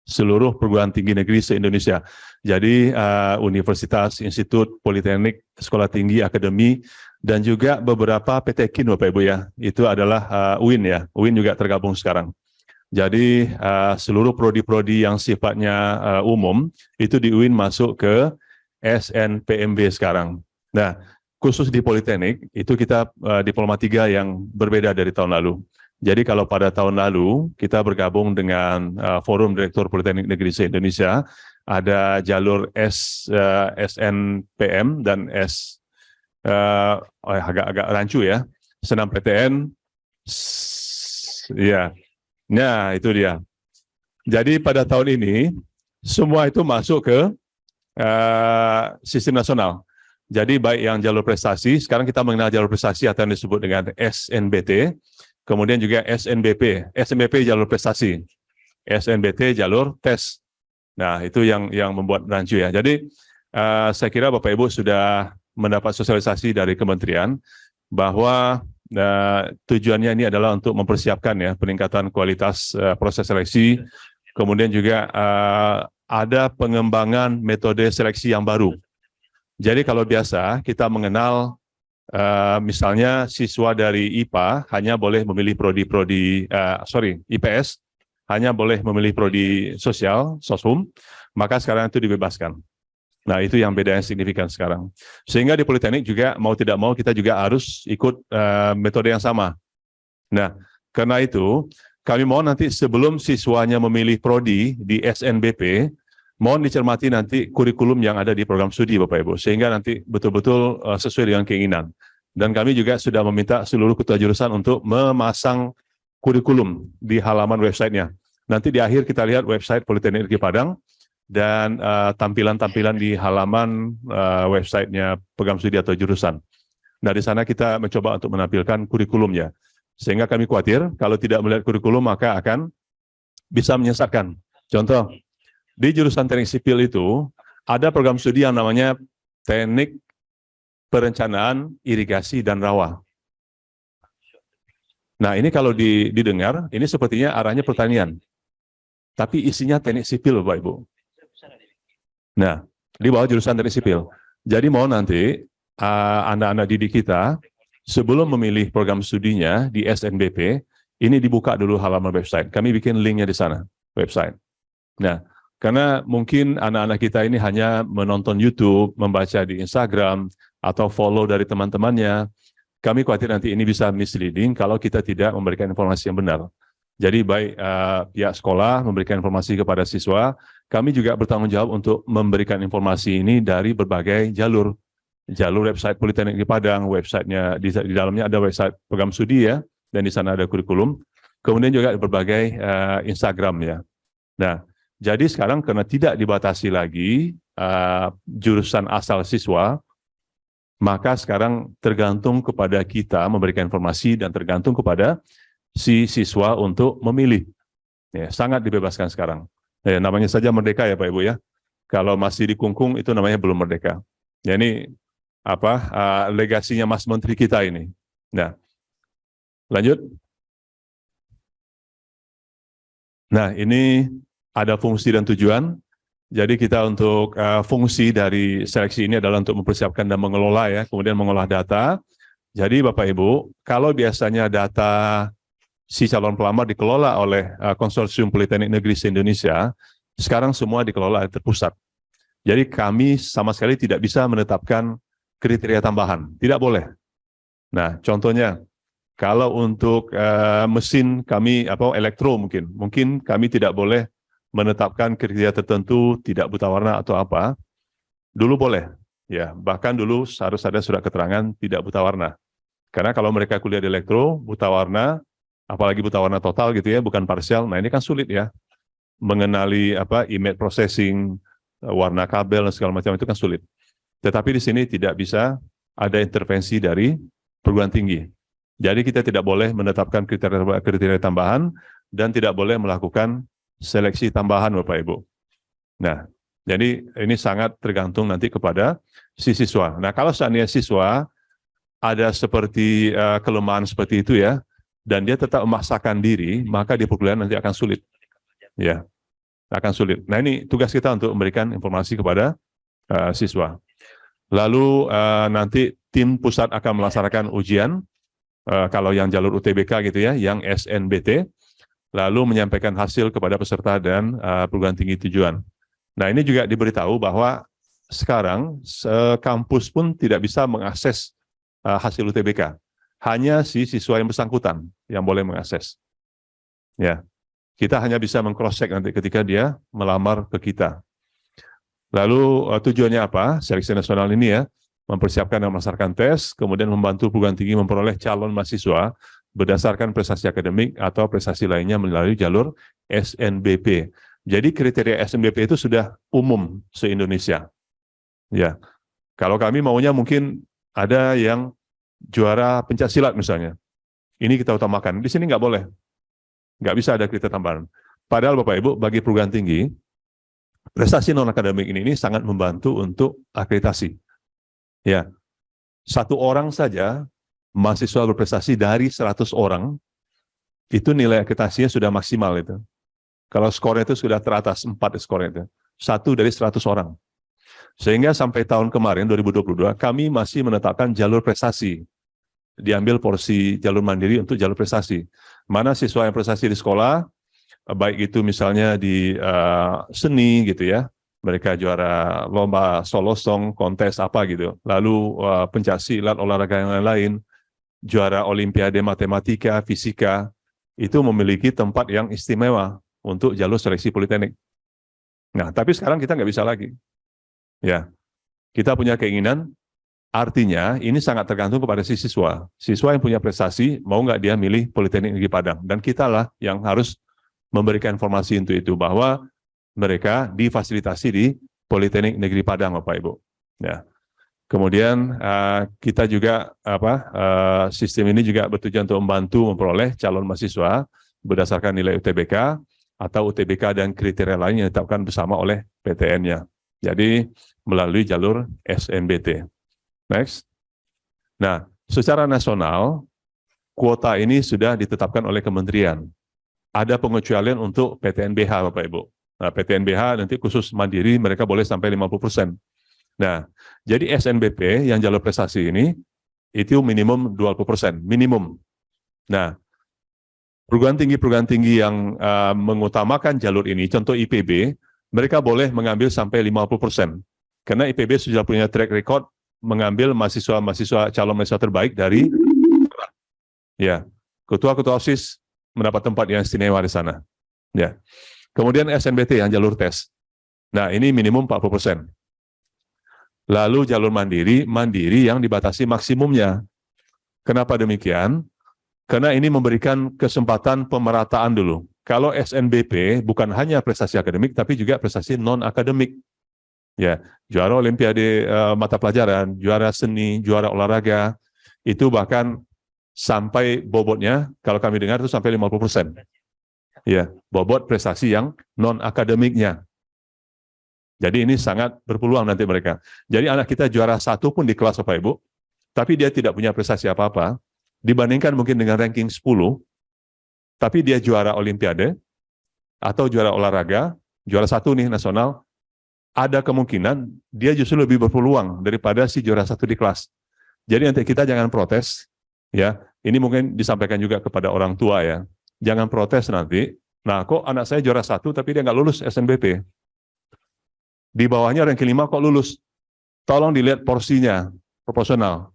seluruh perguruan tinggi negeri se-Indonesia. Jadi universitas, institut, politeknik, sekolah tinggi, akademi, dan juga beberapa PT-KIN Bapak Ibu ya, itu adalah UIN ya, UIN juga tergabung sekarang. Jadi seluruh prodi-prodi yang sifatnya umum itu di UIN masuk ke SNPMB sekarang. Nah, khusus di Politeknik itu kita Diploma 3 yang berbeda dari tahun lalu. Jadi kalau pada tahun lalu kita bergabung dengan Forum Direktur Politeknik Negeri se-Indonesia, ada jalur SNPM dan agak rancu ya, Senam PTN, ya. Nah, itu dia. Jadi pada tahun ini, semua itu masuk ke sistem nasional. Jadi baik yang jalur prestasi, sekarang kita mengenal jalur prestasi atau yang disebut dengan SNBT, kemudian juga SNBP. SNBP jalur prestasi, SNBT jalur tes. Nah, itu yang membuat rancu ya. Jadi saya kira Bapak Ibu sudah mendapat sosialisasi dari kementerian bahwa tujuannya ini adalah untuk mempersiapkan ya peningkatan kualitas proses seleksi, kemudian juga ada pengembangan metode seleksi yang baru. Jadi kalau biasa kita mengenal misalnya siswa dari IPA hanya boleh memilih IPS hanya boleh memilih prodi sosial, soshum, maka sekarang itu dibebaskan. Nah, itu yang beda yang signifikan sekarang. Sehingga di Politeknik juga mau tidak mau kita juga harus ikut metode yang sama. Nah, karena itu kami mohon nanti sebelum siswanya memilih prodi di SNBP, mohon dicermati nanti kurikulum yang ada di program studi Bapak Ibu, sehingga nanti betul-betul sesuai dengan keinginan. Dan kami juga sudah meminta seluruh ketua jurusan untuk memasang kurikulum di halaman websitenya. Nanti di akhir kita lihat website Politeknik Negeri Padang, dan tampilan-tampilan di halaman websitenya program studi atau jurusan. Nah, di sana kita mencoba untuk menampilkan kurikulumnya. Sehingga kami khawatir kalau tidak melihat kurikulum maka akan bisa menyesatkan. Contoh, di jurusan teknik sipil itu ada program studi yang namanya Teknik Perencanaan Irigasi dan Rawa. Nah, ini kalau didengar, ini sepertinya arahnya pertanian. Tapi isinya teknik sipil, Bapak Ibu. Nah, di bawah jurusan teknik sipil. Jadi mohon nanti anak-anak didik kita sebelum memilih program studinya di SNBP, ini dibuka dulu halaman website. Kami bikin linknya di sana, website. Nah, karena mungkin anak-anak kita ini hanya menonton YouTube, membaca di Instagram, atau follow dari teman-temannya. Kami khawatir nanti ini bisa misleading kalau kita tidak memberikan informasi yang benar. Jadi baik pihak sekolah memberikan informasi kepada siswa, kami juga bertanggung jawab untuk memberikan informasi ini dari berbagai jalur. Jalur website Politeknik di Padang, websitenya di dalamnya ada website program studi ya, dan di sana ada kurikulum. Kemudian juga berbagai Instagram ya. Nah, jadi sekarang karena tidak dibatasi lagi jurusan asal siswa, maka sekarang tergantung kepada kita memberikan informasi dan tergantung kepada si siswa untuk memilih. Ya, sangat dibebaskan sekarang. Namanya saja merdeka ya Pak Ibu ya. Kalau masih dikungkung itu namanya belum merdeka. Ya ini legasinya Mas Menteri kita ini. Nah, lanjut. Nah, ini ada fungsi dan tujuan. Jadi kita untuk fungsi dari seleksi ini adalah untuk mempersiapkan dan mengelola ya, kemudian mengolah data. Jadi Bapak Ibu, kalau biasanya data si calon pelamar dikelola oleh Konsorsium Politeknik Negeri se-Indonesia, sekarang semua dikelola terpusat. Jadi kami sama sekali tidak bisa menetapkan kriteria tambahan, tidak boleh. Nah, contohnya kalau untuk mesin kami elektro mungkin kami tidak boleh menetapkan kriteria tertentu, tidak buta warna atau apa. Dulu boleh, ya. Bahkan dulu harus ada surat keterangan tidak buta warna. Karena kalau mereka kuliah di elektro, buta warna, apalagi buta warna total gitu ya, bukan parsial. Nah, ini kan sulit ya. Mengenali image processing, warna kabel dan segala macam itu kan sulit. Tetapi di sini tidak bisa ada intervensi dari perguruan tinggi. Jadi kita tidak boleh menetapkan kriteria tambahan dan tidak boleh melakukan seleksi tambahan Bapak Ibu. Nah, jadi ini sangat tergantung nanti kepada si siswa. Nah, kalau seandainya siswa ada seperti kelemahan seperti itu ya, dan dia tetap memaksakan diri, maka di perkuliahan nanti akan sulit. Ya, akan sulit. Nah, ini tugas kita untuk memberikan informasi kepada siswa. Lalu nanti tim pusat akan melaksanakan ujian, kalau yang jalur UTBK gitu ya, yang SNBT, lalu menyampaikan hasil kepada peserta dan perguruan tinggi tujuan. Nah, ini juga diberitahu bahwa sekarang kampus pun tidak bisa mengakses hasil UTBK. Hanya si siswa yang bersangkutan yang boleh mengakses. Ya, kita hanya bisa meng-cross-check nanti ketika dia melamar ke kita. Lalu tujuannya apa? Seleksi nasional ini ya, mempersiapkan dan melaksanakan tes, kemudian membantu perguruan tinggi memperoleh calon mahasiswa berdasarkan prestasi akademik atau prestasi lainnya melalui jalur SNBP. Jadi kriteria SNBP itu sudah umum se-Indonesia. Ya, kalau kami maunya mungkin ada yang juara pencaksilat misalnya. Ini kita utamakan. Di sini nggak boleh. Nggak bisa ada kriteria tambahan. Padahal Bapak Ibu, bagi perguruan tinggi, prestasi non-akademik ini sangat membantu untuk akreditasi. Ya, satu orang saja mahasiswa berprestasi dari 100 orang, itu nilai akreditasinya sudah maksimal itu. Kalau skornya itu sudah teratas, 4 skornya itu. 1 dari 100 orang. Sehingga sampai tahun kemarin, 2022, kami masih menetapkan jalur prestasi. Diambil porsi jalur mandiri untuk jalur prestasi. Mana siswa yang prestasi di sekolah, baik itu misalnya di seni gitu ya, mereka juara lomba solo song, kontes apa gitu. Lalu pencaksilat, olahraga yang lain-lain, juara olimpiade matematika, fisika, itu memiliki tempat yang istimewa untuk jalur seleksi politeknik. Nah, tapi sekarang kita nggak bisa lagi. Ya, kita punya keinginan, artinya ini sangat tergantung kepada si siswa. Siswa yang punya prestasi, mau nggak dia milih Politeknik Negeri Padang. Dan kitalah yang harus memberikan informasi untuk itu, bahwa mereka difasilitasi di Politeknik Negeri Padang, Bapak Ibu. Ya. Kemudian kita juga sistem ini juga bertujuan untuk membantu memperoleh calon mahasiswa berdasarkan nilai UTBK atau UTBK dan kriteria lain yang ditetapkan bersama oleh PTN-nya. Jadi melalui jalur SNBT. Next. Nah, secara nasional kuota ini sudah ditetapkan oleh kementerian. Ada pengecualian untuk PTNBH, Bapak Ibu. Nah, PTNBH nanti khusus mandiri mereka boleh sampai 50%. Nah, jadi SNBP yang jalur prestasi ini itu minimum 20%, minimum. Nah, perguruan tinggi yang mengutamakan jalur ini, contoh IPB, mereka boleh mengambil sampai 50%. Karena IPB sudah punya track record mengambil mahasiswa calon mahasiswa terbaik dari ya, ketua-ketua OSIS mendapat tempat yang istimewa di sana. Ya. Kemudian SNBT yang jalur tes. Nah, ini minimum 40%. Lalu jalur mandiri yang dibatasi maksimumnya. Kenapa demikian? Karena ini memberikan kesempatan pemerataan dulu. Kalau SNBP bukan hanya prestasi akademik, tapi juga prestasi non-akademik. Ya, juara olimpiade mata pelajaran, juara seni, juara olahraga, itu bahkan sampai bobotnya, kalau kami dengar itu sampai 50%. Ya, bobot prestasi yang non-akademiknya. Jadi ini sangat berpeluang nanti mereka. Jadi anak kita juara 1 pun di kelas Bapak Ibu, tapi dia tidak punya prestasi apa-apa, dibandingkan mungkin dengan ranking 10, tapi dia juara olimpiade, atau juara olahraga, juara 1 nih nasional, ada kemungkinan dia justru lebih berpeluang daripada si juara 1 di kelas. Jadi nanti kita jangan protes, ya. Ini mungkin disampaikan juga kepada orang tua ya. Jangan protes nanti. Nah, kok anak saya juara 1 tapi dia nggak lulus SNBP? Di bawahnya ranking 5 kok lulus? Tolong dilihat porsinya, proporsional.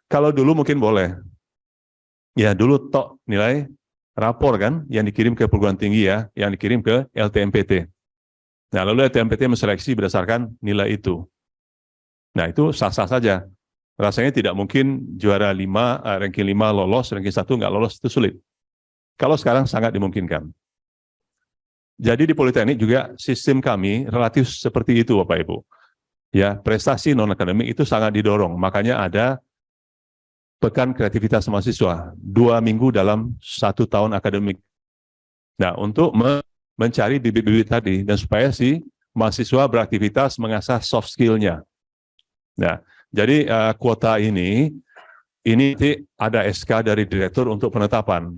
Kalau dulu mungkin boleh. Ya, dulu tok nilai rapor kan yang dikirim ke perguruan tinggi ya, yang dikirim ke LTMPT. Nah, lalu LTMPT menseleksi berdasarkan nilai itu. Nah, itu sah-sah saja. Rasanya tidak mungkin juara 5, ranking 5 lolos, ranking 1 nggak lolos, itu sulit. Kalau sekarang sangat dimungkinkan. Jadi di Politeknik juga sistem kami relatif seperti itu Bapak Ibu. Ya, prestasi non-akademik itu sangat didorong. Makanya ada pekan kreativitas mahasiswa 2 minggu dalam 1 tahun akademik. Nah, untuk mencari bibit-bibit tadi dan supaya si mahasiswa beraktivitas mengasah soft skill-nya. Nah, jadi kuota ini ada SK dari direktur untuk penetapan.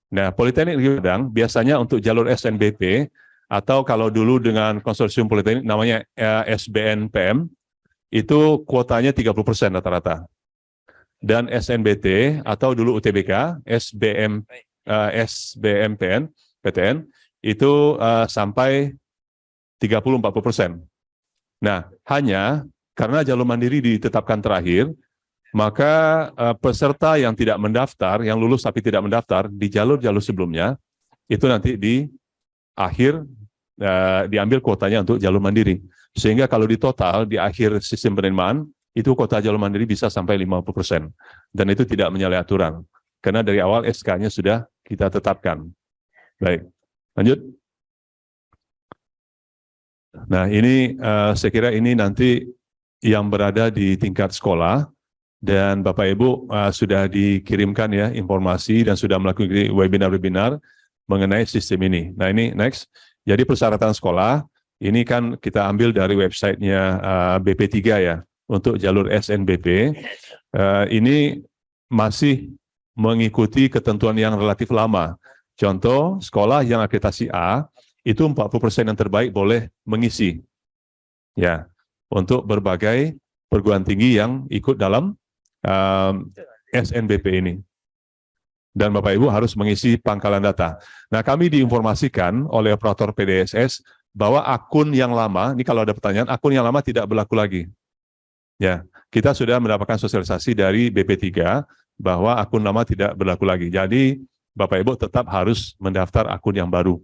Nah, Politeknik Negeri Padang biasanya untuk jalur SNBP atau kalau dulu dengan konsorsium Politeknik namanya SBNPM itu kuotanya 30% rata-rata. Dan SNBT atau dulu UTBK, SBMPN, PTN itu sampai 30-40%. Nah, hanya karena jalur mandiri ditetapkan terakhir, maka peserta yang tidak mendaftar, yang lulus tapi tidak mendaftar di jalur-jalur sebelumnya, itu nanti di akhir diambil kuotanya untuk jalur mandiri. Sehingga kalau di total, di akhir sistem penerimaan, itu kuota jalur mandiri bisa sampai 50%. Dan itu tidak menyalahi aturan. Karena dari awal SK-nya sudah kita tetapkan. Baik, lanjut. Nah, ini saya kira ini nanti yang berada di tingkat sekolah, dan Bapak Ibu sudah dikirimkan ya informasi dan sudah melakukan webinar-webinar mengenai sistem ini. Nah ini next, jadi persyaratan sekolah, ini kan kita ambil dari websitenya BP3 ya, untuk jalur SNBP, ini masih mengikuti ketentuan yang relatif lama. Contoh, sekolah yang akreditasi A, itu 40% yang terbaik boleh mengisi. Ya, untuk berbagai perguruan tinggi yang ikut dalam SNBP ini. Dan Bapak Ibu harus mengisi pangkalan data. Nah, kami diinformasikan oleh operator PDSS bahwa akun yang lama, ini kalau ada pertanyaan, akun yang lama tidak berlaku lagi. Ya, kita sudah mendapatkan sosialisasi dari BP3 bahwa akun lama tidak berlaku lagi. Jadi, Bapak Ibu tetap harus mendaftar akun yang baru.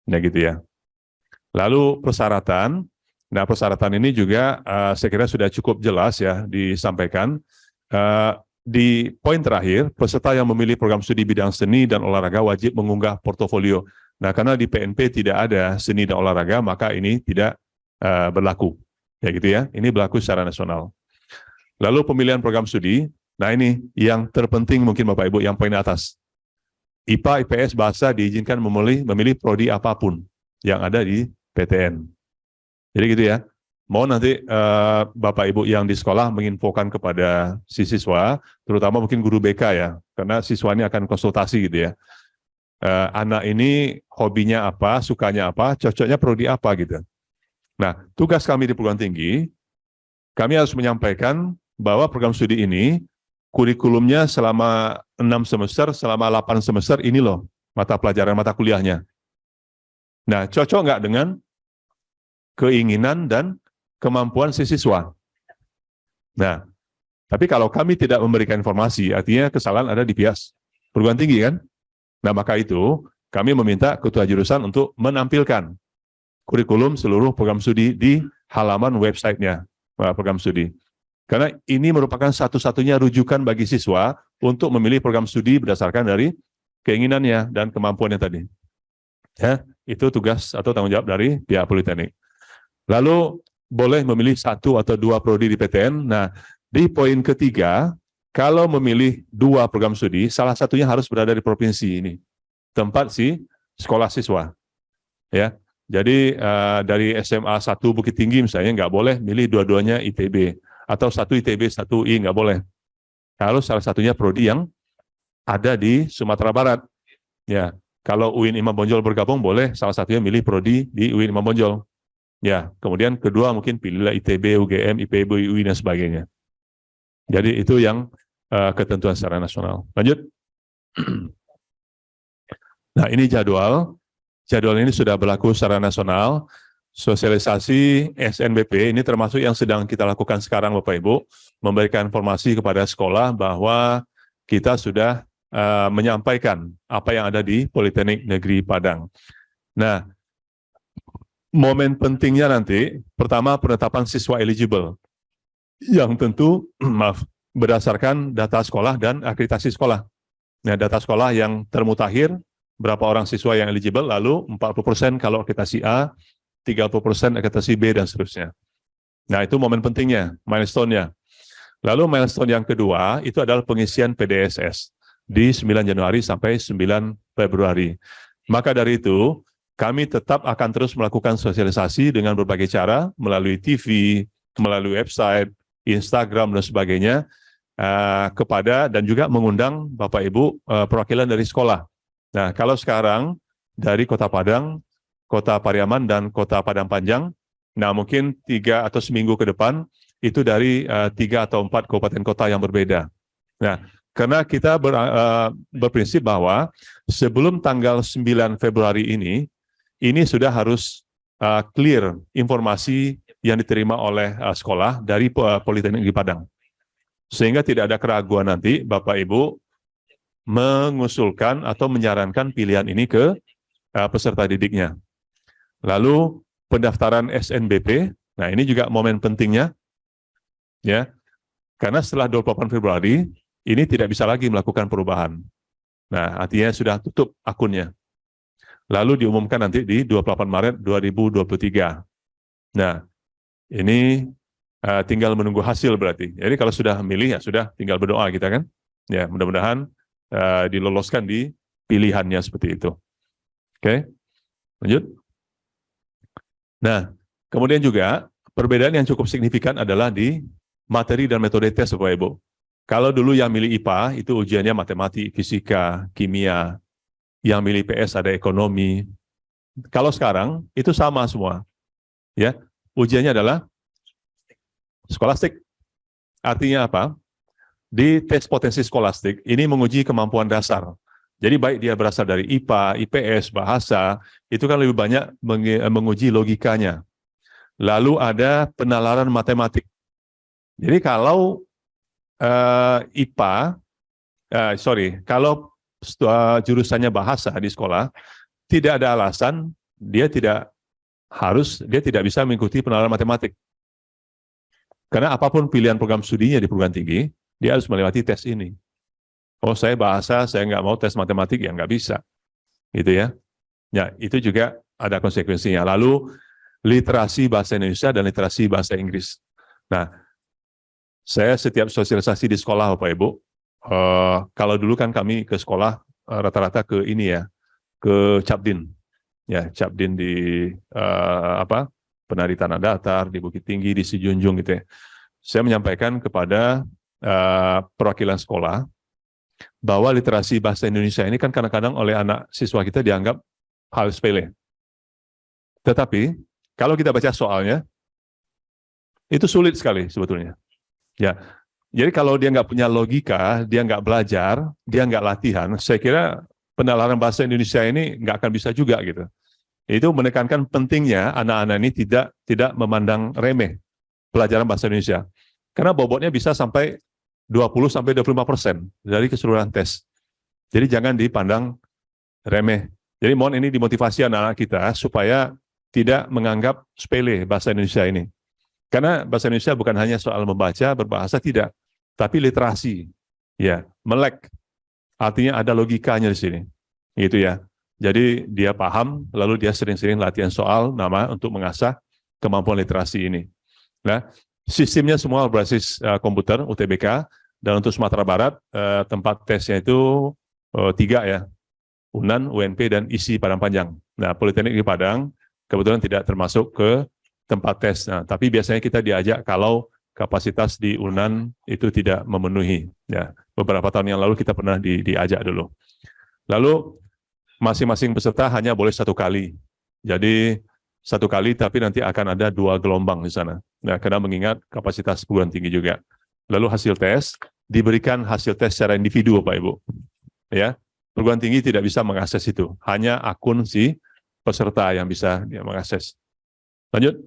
Nah, gitu ya. Lalu persyaratan. Nah, persyaratan ini juga saya kira sudah cukup jelas ya disampaikan. Di poin terakhir, peserta yang memilih program studi bidang seni dan olahraga wajib mengunggah portofolio. Nah, karena di PNP tidak ada seni dan olahraga, maka ini tidak berlaku. Ya gitu ya, ini berlaku secara nasional. Lalu pemilihan program studi, nah ini yang terpenting mungkin Bapak Ibu, yang poin atas. IPA, IPS, bahasa diizinkan memilih prodi apapun yang ada di PTN. Jadi gitu ya, mau nanti Bapak Ibu yang di sekolah menginfokan kepada si siswa, terutama mungkin guru BK ya, karena siswa ini akan konsultasi gitu ya. Anak ini hobinya apa, sukanya apa, cocoknya prodi apa gitu. Nah, tugas kami di perguruan tinggi, kami harus menyampaikan bahwa program studi ini, kurikulumnya selama 6 semester, selama 8 semester ini loh, mata pelajaran, mata kuliahnya. Nah, cocok nggak dengan keinginan dan kemampuan si siswa. Nah, tapi kalau kami tidak memberikan informasi, artinya kesalahan ada di pihak perguruan tinggi kan? Nah, maka itu kami meminta ketua jurusan untuk menampilkan kurikulum seluruh program studi di halaman websitenya program studi. Karena ini merupakan satu-satunya rujukan bagi siswa untuk memilih program studi berdasarkan dari keinginannya dan kemampuannya tadi. Ya, itu tugas atau tanggung jawab dari pihak Politeknik. Lalu boleh memilih 1 atau 2 prodi di PTN. Nah, di poin ketiga, kalau memilih 2 program studi, salah satunya harus berada di provinsi ini, tempat si sekolah siswa. Ya, jadi dari SMA 1 Bukit Tinggi misalnya nggak boleh milih dua-duanya ITB, atau 1 ITB 1 UI nggak boleh. Harus salah satunya prodi yang ada di Sumatera Barat. Ya, kalau UIN Imam Bonjol bergabung boleh salah satunya milih prodi di UIN Imam Bonjol. Ya, kemudian kedua mungkin pilihlah ITB, UGM, IPB, UI dan sebagainya. Jadi itu yang ketentuan secara nasional. Lanjut. Nah, ini jadwal. Jadwal ini sudah berlaku secara nasional. Sosialisasi SNBP ini termasuk yang sedang kita lakukan sekarang, Bapak Ibu, memberikan informasi kepada sekolah bahwa kita sudah menyampaikan apa yang ada di Politeknik Negeri Padang. Nah, momen pentingnya nanti, pertama penetapan siswa eligible, yang tentu berdasarkan data sekolah dan akreditasi sekolah. Nah, data sekolah yang termutakhir, berapa orang siswa yang eligible, lalu 40% kalau akreditasi A, 30% akreditasi B, dan seterusnya. Nah, itu momen pentingnya, milestone-nya. Lalu milestone yang kedua, itu adalah pengisian PDSS di 9 Januari sampai 9 Februari. Maka dari itu, kami tetap akan terus melakukan sosialisasi dengan berbagai cara, melalui TV, melalui website, Instagram, dan sebagainya, kepada dan juga mengundang Bapak Ibu perwakilan dari sekolah. Nah, kalau sekarang dari Kota Padang, Kota Pariaman, dan Kota Padang Panjang, nah mungkin 3 atau seminggu ke depan, itu dari 3 atau 4 kabupaten kota yang berbeda. Nah, karena kita berprinsip bahwa sebelum tanggal 9 Februari ini sudah harus clear informasi yang diterima oleh sekolah dari Politeknik Negeri Padang. Sehingga tidak ada keraguan nanti Bapak Ibu mengusulkan atau menyarankan pilihan ini ke peserta didiknya. Lalu pendaftaran SNBP, nah ini juga momen pentingnya, ya, karena setelah 28 Februari ini tidak bisa lagi melakukan perubahan. Nah, artinya sudah tutup akunnya. Lalu diumumkan nanti di 28 Maret 2023. Nah, ini tinggal menunggu hasil berarti. Jadi kalau sudah milih ya sudah tinggal berdoa kita kan. Ya, mudah-mudahan diloloskan di pilihannya seperti itu. Oke, lanjut. Nah, kemudian juga perbedaan yang cukup signifikan adalah di materi dan metode tes, Bapak Ibu. Kalau dulu yang milih IPA itu ujiannya matematik, fisika, kimia. Yang milih PS ada ekonomi. Kalau sekarang itu sama semua. Ya, ujiannya adalah skolastik. Artinya apa? Di tes potensi skolastik ini menguji kemampuan dasar. Jadi baik dia berasal dari IPA, IPS, bahasa, itu kan lebih banyak menguji logikanya. Lalu ada penalaran matematik. Jadi kalau kalau jurusannya bahasa di sekolah, tidak ada alasan dia tidak bisa mengikuti penalaran matematik. Karena apapun pilihan program studinya di perguruan tinggi, dia harus melewati tes ini. Oh, saya bahasa, saya nggak mau tes matematik, ya nggak bisa. Gitu ya. Ya, itu juga ada konsekuensinya. Lalu, literasi bahasa Indonesia dan literasi bahasa Inggris. Nah, saya setiap sosialisasi di sekolah, Bapak Ibu, kalau dulu kan kami ke sekolah rata-rata ke ini ya, ke Capdin. Ya, Capdin di Penari Tanah Datar, di Bukit Tinggi, di Sijunjung gitu ya. Saya menyampaikan kepada perwakilan sekolah bahwa literasi bahasa Indonesia ini kan kadang-kadang oleh anak siswa kita dianggap hal sepele. Tetapi kalau kita baca soalnya, itu sulit sekali sebetulnya. Ya, jadi kalau dia nggak punya logika, dia nggak belajar, dia nggak latihan, saya kira penalaran bahasa Indonesia ini nggak akan bisa juga gitu. Itu menekankan pentingnya anak-anak ini tidak memandang remeh pelajaran bahasa Indonesia. Karena bobotnya bisa sampai 20-25% dari keseluruhan tes. Jadi jangan dipandang remeh. Jadi mohon ini dimotivasi anak-anak kita supaya tidak menganggap sepele bahasa Indonesia ini. Karena bahasa Indonesia bukan hanya soal membaca, berbahasa, tidak. Tapi literasi. Ya, melek. Artinya ada logikanya di sini. Gitu ya. Jadi dia paham, lalu dia sering-sering latihan soal, nama untuk mengasah kemampuan literasi ini. Nah, sistemnya semua berbasis komputer UTBK, dan untuk Sumatera Barat tempat tesnya itu 3 ya, UNAN, UNP, dan ISI Padang Panjang. Nah, Politeknik di Padang kebetulan tidak termasuk ke tempat tes. Nah, tapi biasanya kita diajak kalau kapasitas di UNAN itu tidak memenuhi. Ya, beberapa tahun yang lalu kita pernah diajak dulu. Lalu masing-masing peserta hanya boleh 1 kali. Jadi 1 kali, tapi nanti akan ada 2 gelombang di sana. Nah, karena mengingat kapasitas perguruan tinggi juga. Lalu hasil tes diberikan hasil tes secara individu, Bapak Ibu. Ya, perguruan tinggi tidak bisa mengakses itu. Hanya akun si peserta yang bisa dia mengakses. Lanjut.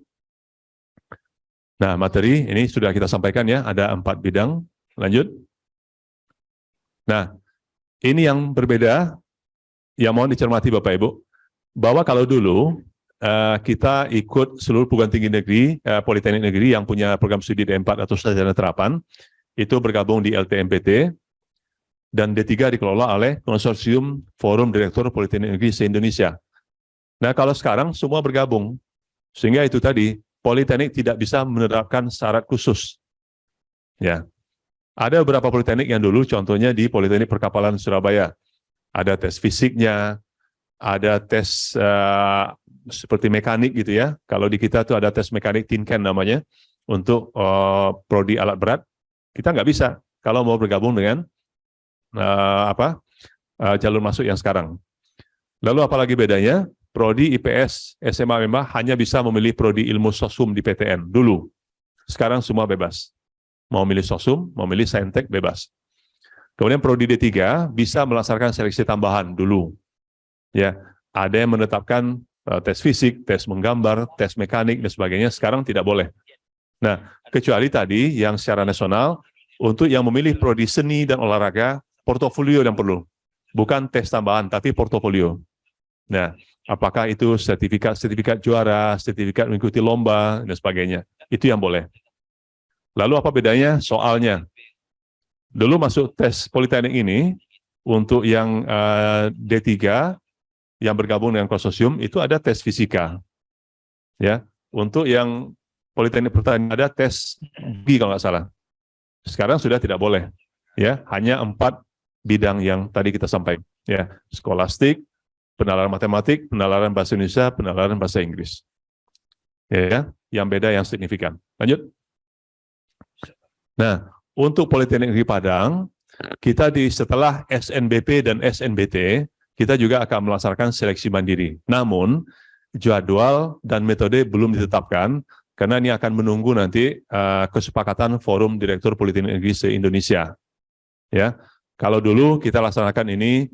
Nah, materi ini sudah kita sampaikan ya, ada 4 bidang. Lanjut. Nah, ini yang berbeda, yang mohon dicermati Bapak Ibu, bahwa kalau dulu kita ikut seluruh perguruan tinggi negeri, Politeknik Negeri yang punya program studi D4 atau sarjana terapan, itu bergabung di LTMPT, dan D3 dikelola oleh Konsorsium Forum Direktur Politeknik Negeri se-Indonesia. Nah, kalau sekarang semua bergabung, sehingga itu tadi, Politeknik tidak bisa menerapkan syarat khusus. Ya, ada beberapa politeknik yang dulu, contohnya di Politeknik Perkapalan Surabaya, ada tes fisiknya, ada tes seperti mekanik gitu ya. Kalau di kita tuh ada tes mekanik Tinken namanya untuk prodi alat berat. Kita nggak bisa kalau mau bergabung dengan jalur masuk yang sekarang. Lalu apalagi bedanya? Prodi IPS SMA memang hanya bisa memilih prodi ilmu sosum di PTN dulu. Sekarang semua bebas. Mau milih sosum, mau milih saintek bebas. Kemudian prodi D3 bisa melaksanakan seleksi tambahan dulu. Ya, ada yang menetapkan tes fisik, tes menggambar, tes mekanik dan sebagainya. Sekarang tidak boleh. Nah, kecuali tadi yang secara nasional untuk yang memilih prodi seni dan olahraga, portofolio yang perlu. Bukan tes tambahan, tapi portofolio. Nah, apakah itu sertifikat juara, sertifikat mengikuti lomba, dan sebagainya. Itu yang boleh. Lalu apa bedanya? Soalnya. Dulu masuk tes Politeknik ini, untuk yang D3, yang bergabung dengan konsorsium, itu ada tes fisika. Ya, untuk yang Politeknik Pertanian ada tes B kalau nggak salah. Sekarang sudah tidak boleh. Ya, hanya 4 bidang yang tadi kita sampaikan. Ya, skolastik, penalaran matematik, penalaran bahasa Indonesia, penalaran bahasa Inggris. Ya, yang beda yang signifikan. Lanjut. Nah, untuk Politeknik Negeri Padang, kita setelah SNBP dan SNBT, kita juga akan melaksanakan seleksi mandiri. Namun, jadwal dan metode belum ditetapkan, karena ini akan menunggu nanti kesepakatan Forum Direktur Politeknik Negeri se-Indonesia. Ya, kalau dulu kita laksanakan ini,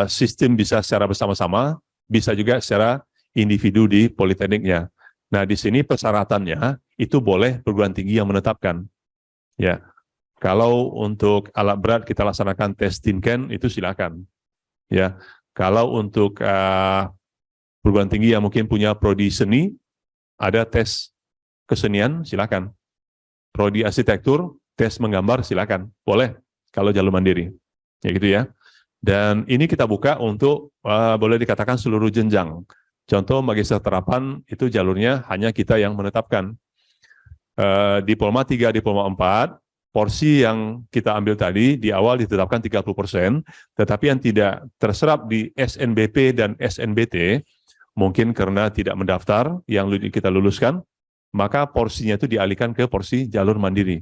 sistem bisa secara bersama-sama, bisa juga secara individu di politekniknya. Nah, di sini persyaratannya itu boleh perguruan tinggi yang menetapkan. Ya, kalau untuk alat berat kita laksanakan tes Tinken itu silakan. Ya, kalau untuk perguruan tinggi yang mungkin punya prodi seni, ada tes kesenian silakan. Prodi arsitektur, tes menggambar silakan, boleh kalau jalur mandiri. Ya gitu ya. Dan ini kita buka untuk boleh dikatakan seluruh jenjang. Contoh magister terapan itu jalurnya hanya kita yang menetapkan. Diploma 3, diploma 4, porsi yang kita ambil tadi di awal ditetapkan 30%, tetapi yang tidak terserap di SNBP dan SNBT, mungkin karena tidak mendaftar yang kita luluskan, maka porsinya itu dialihkan ke porsi jalur mandiri.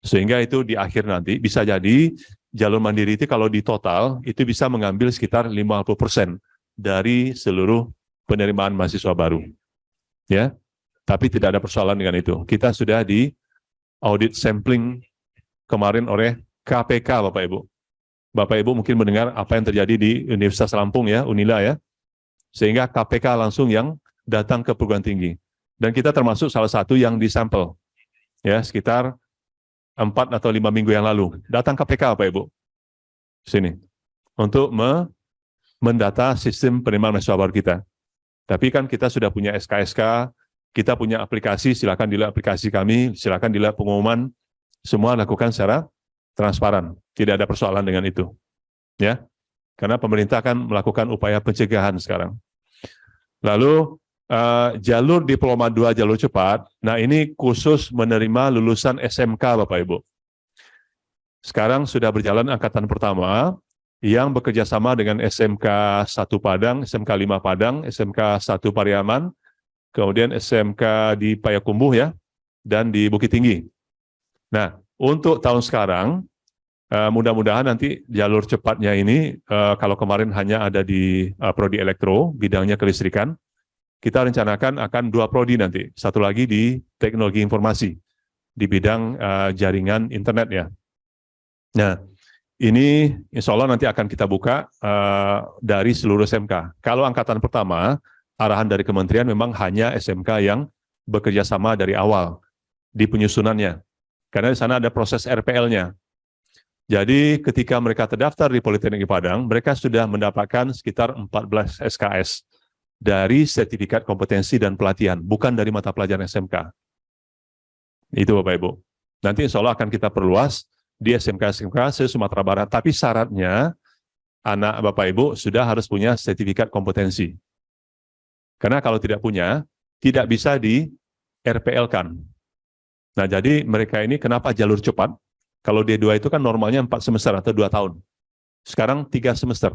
Sehingga itu di akhir nanti bisa jadi jalur mandiri itu kalau di total itu bisa mengambil sekitar 50% dari seluruh penerimaan mahasiswa baru. Ya, tapi tidak ada persoalan dengan itu. Kita sudah di audit sampling kemarin oleh KPK, Bapak Ibu. Bapak Ibu mungkin mendengar apa yang terjadi di Universitas Lampung ya, Unila ya. Sehingga KPK langsung yang datang ke perguruan tinggi. Dan kita termasuk salah satu yang disampel. Ya, sekitar 4 atau 5 minggu yang lalu. Datang KPK, Bapak Ibu. Sini. Untuk mendata sistem penerimaan mahasiswa baru kita. Tapi kan kita sudah punya SKSK, kita punya aplikasi, silakan dilihat aplikasi kami, silakan dilihat pengumuman, semua lakukan secara transparan. Tidak ada persoalan dengan itu. Ya. Karena pemerintah akan melakukan upaya pencegahan sekarang. Lalu jalur diploma 2 jalur cepat, nah ini khusus menerima lulusan SMK Bapak Ibu. Sekarang sudah berjalan angkatan pertama yang bekerja sama dengan SMK 1 Padang, SMK 5 Padang, SMK 1 Pariaman, kemudian SMK di Payakumbuh ya, dan di Bukit Tinggi. Nah, untuk tahun sekarang, mudah-mudahan nanti jalur cepatnya ini, kalau kemarin hanya ada di Prodi Elektro, bidangnya kelistrikan, kita rencanakan akan 2 prodi nanti, satu lagi di teknologi informasi, di bidang jaringan internet ya. Nah, ini insya Allah nanti akan kita buka dari seluruh SMK. Kalau angkatan pertama, arahan dari kementerian memang hanya SMK yang bekerja sama dari awal di penyusunannya. Karena di sana ada proses RPL-nya. Jadi ketika mereka terdaftar di Politeknik Padang, mereka sudah mendapatkan sekitar 14 SKS dari sertifikat kompetensi dan pelatihan, bukan dari mata pelajaran SMK. Itu Bapak Ibu. Nanti insya Allah akan kita perluas di SMK-SMK se-Sumatera Barat, tapi syaratnya anak Bapak Ibu sudah harus punya sertifikat kompetensi. Karena kalau tidak punya, tidak bisa di RPL-kan. Nah, jadi mereka ini kenapa jalur cepat? Kalau D2 itu kan normalnya 4 semester atau 2 tahun. Sekarang 3 semester.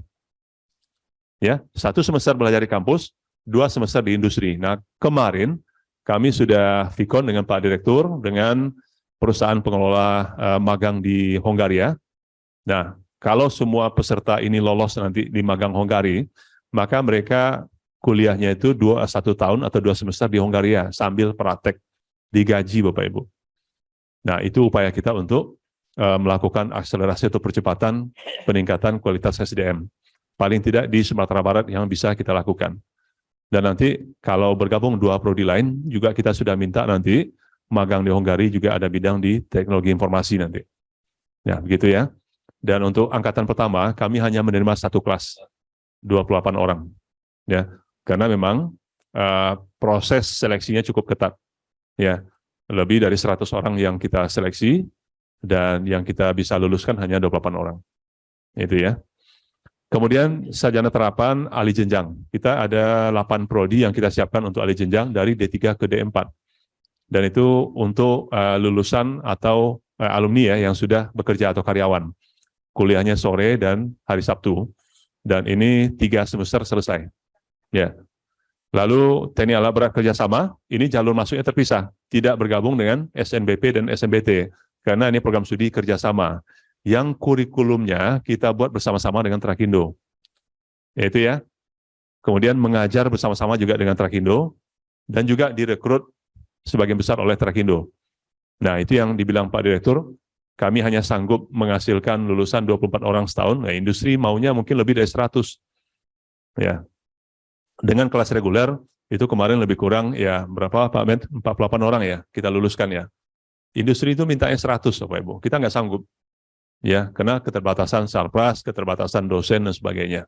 Ya, 1 semester belajar di kampus, 2 semester di industri. Nah, kemarin kami sudah vikon dengan Pak Direktur, dengan perusahaan pengelola magang di Hongaria. Nah, kalau semua peserta ini lolos nanti di magang Hongari, maka mereka kuliahnya itu 1 tahun atau 2 semester di Hongaria sambil praktek digaji Bapak Ibu. Nah, itu upaya kita untuk melakukan akselerasi atau percepatan peningkatan kualitas SDM. Paling tidak di Sumatera Barat yang bisa kita lakukan. Dan nanti kalau bergabung 2 prodi lain, juga kita sudah minta nanti magang di Hongari juga ada bidang di teknologi informasi nanti. Ya, begitu ya. Dan untuk angkatan pertama, kami hanya menerima 1 kelas, 28 orang. Ya, karena memang proses seleksinya cukup ketat. Ya, lebih dari 100 orang yang kita seleksi, dan yang kita bisa luluskan hanya 28 orang. Itu ya. Kemudian sarjana terapan ahli jenjang. Kita ada 8 prodi yang kita siapkan untuk ahli jenjang dari D3 ke D4. Dan itu untuk lulusan atau alumni ya yang sudah bekerja atau karyawan. Kuliahnya sore dan hari Sabtu. Dan ini 3 semester selesai. Ya. Lalu TNI Alat Berat Kerjasama, ini jalur masuknya terpisah. Tidak bergabung dengan SNBP dan SNBT. Karena ini program studi kerjasama. Yang kurikulumnya kita buat bersama-sama dengan Trakindo. Yaitu ya. Kemudian mengajar bersama-sama juga dengan Trakindo. Dan juga direkrut sebagian besar oleh Trakindo. Nah, itu yang dibilang Pak Direktur, kami hanya sanggup menghasilkan lulusan 24 orang setahun. Nah, industri maunya mungkin lebih dari 100. Ya. Dengan kelas reguler, itu kemarin lebih kurang, ya berapa Pak Med? 48 orang ya, kita luluskan ya. Industri itu mintanya 100, Bapak Ibu. Kita nggak sanggup. Ya, karena keterbatasan sarpras, keterbatasan dosen, dan sebagainya.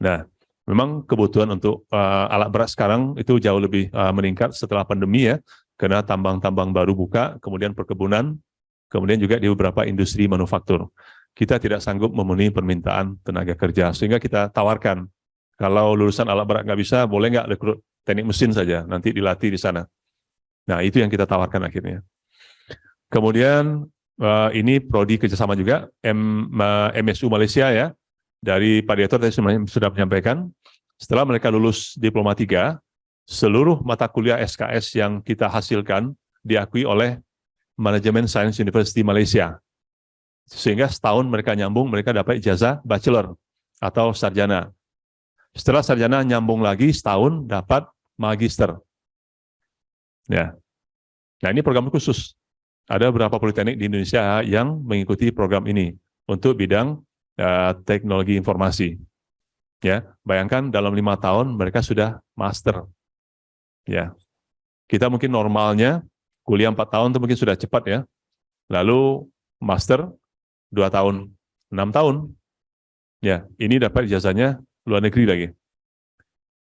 Nah, memang kebutuhan untuk alat berat sekarang itu jauh lebih meningkat setelah pandemi ya, karena tambang-tambang baru buka, kemudian perkebunan, kemudian juga di beberapa industri manufaktur. Kita tidak sanggup memenuhi permintaan tenaga kerja, sehingga kita tawarkan, kalau lulusan alat berat nggak bisa, boleh nggak rekrut teknik mesin saja, nanti dilatih di sana. Nah, itu yang kita tawarkan akhirnya. Kemudian, ini prodi kerjasama juga, MSU Malaysia ya, dari Pak Direktur tadi sudah menyampaikan, setelah mereka lulus diploma 3, seluruh mata kuliah SKS yang kita hasilkan diakui oleh Manajemen Science University Malaysia. Sehingga setahun mereka nyambung, mereka dapat ijazah bachelor atau sarjana. Setelah sarjana nyambung lagi setahun dapat magister. Ya. Nah, ini program khusus. Ada beberapa politeknik di Indonesia yang mengikuti program ini untuk bidang teknologi informasi. Ya, bayangkan dalam 5 tahun mereka sudah master. Ya, kita mungkin normalnya kuliah 4 tahun itu mungkin sudah cepat ya. Lalu master 2 tahun, 6 tahun. Ya, ini dapat ijazahnya luar negeri lagi.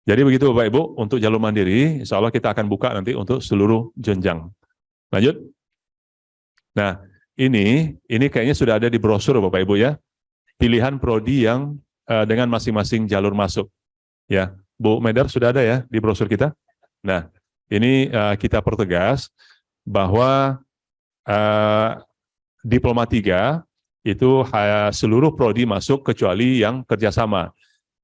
Jadi begitu Bapak Ibu, untuk jalur mandiri, insya Allah kita akan buka nanti untuk seluruh jenjang. Lanjut. Nah, ini kayaknya sudah ada di brosur Bapak Ibu ya. Pilihan prodi yang dengan masing-masing jalur masuk. Ya, Bu Medar sudah ada ya di brosur kita? Nah, ini kita pertegas bahwa Diploma 3 itu seluruh prodi masuk kecuali yang kerjasama.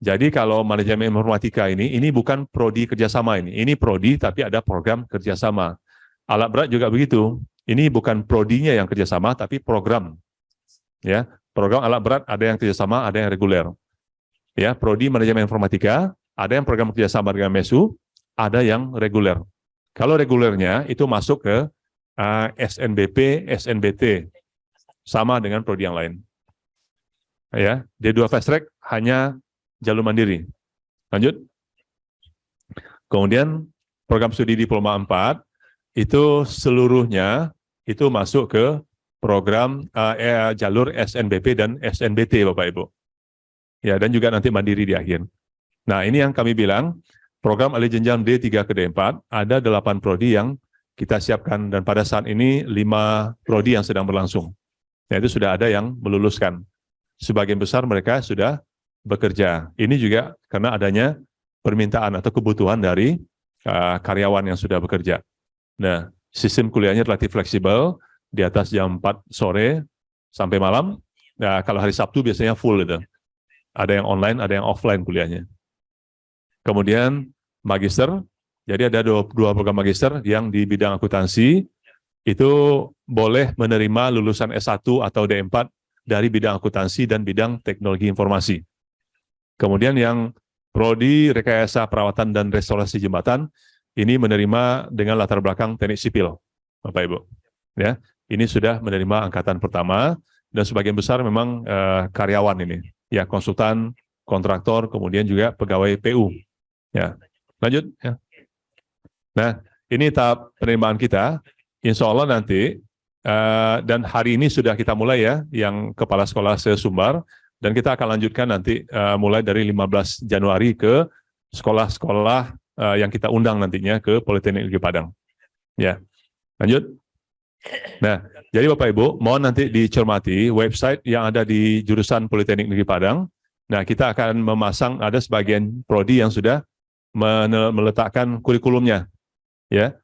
Jadi kalau manajemen informatika ini bukan prodi kerjasama ini prodi tapi ada program kerjasama. Alat berat juga begitu. Ini bukan prodinya yang kerjasama, tapi program. Ya, program alat berat ada yang kerjasama, ada yang reguler. Ya, prodi manajemen informatika ada yang program kerjasama dengan MESU, ada yang reguler. Kalau regulernya itu masuk ke SNBP, SNBT, sama dengan prodi yang lain. Ya, D2 Fast Track hanya jalur mandiri. Lanjut. Kemudian program studi Diploma 4 itu seluruhnya itu masuk ke program jalur SNBP dan SNBT, Bapak Ibu. Ya, dan juga nanti mandiri di akhir. Nah, ini yang kami bilang, program alih jenjang D3 ke D4, ada 8 prodi yang kita siapkan, dan pada saat ini 5 prodi yang sedang berlangsung. Nah, itu sudah ada yang meluluskan. Sebagian besar mereka sudah bekerja. Ini juga karena adanya permintaan atau kebutuhan dari karyawan yang sudah bekerja. Nah, sistem kuliahnya relatif fleksibel, di atas jam 4 sore sampai malam. Nah, kalau hari Sabtu biasanya full itu. Ada yang online, ada yang offline kuliahnya. Kemudian magister, jadi ada dua program magister yang di bidang akuntansi, itu boleh menerima lulusan S1 atau D4 dari bidang akuntansi dan bidang teknologi informasi. Kemudian yang prodi rekayasa perawatan dan restorasi jembatan, ini menerima dengan latar belakang teknik sipil, Bapak Ibu. Ya, ini sudah menerima angkatan pertama, dan sebagian besar memang karyawan ini, ya, konsultan, kontraktor, kemudian juga pegawai PU. Ya, lanjut. Ya. Nah, ini tahap penerimaan kita. Insya Allah nanti, dan hari ini sudah kita mulai ya, yang kepala sekolah se-Sumbar, dan kita akan lanjutkan nanti mulai dari 15 Januari ke sekolah-sekolah yang kita undang nantinya ke Politeknik Negeri Padang. Ya, lanjut. Nah, jadi Bapak Ibu, mohon nanti dicermati website yang ada di jurusan Politeknik Negeri Padang. Nah, kita akan memasang, ada sebagian prodi yang sudah meletakkan kurikulumnya. Ya,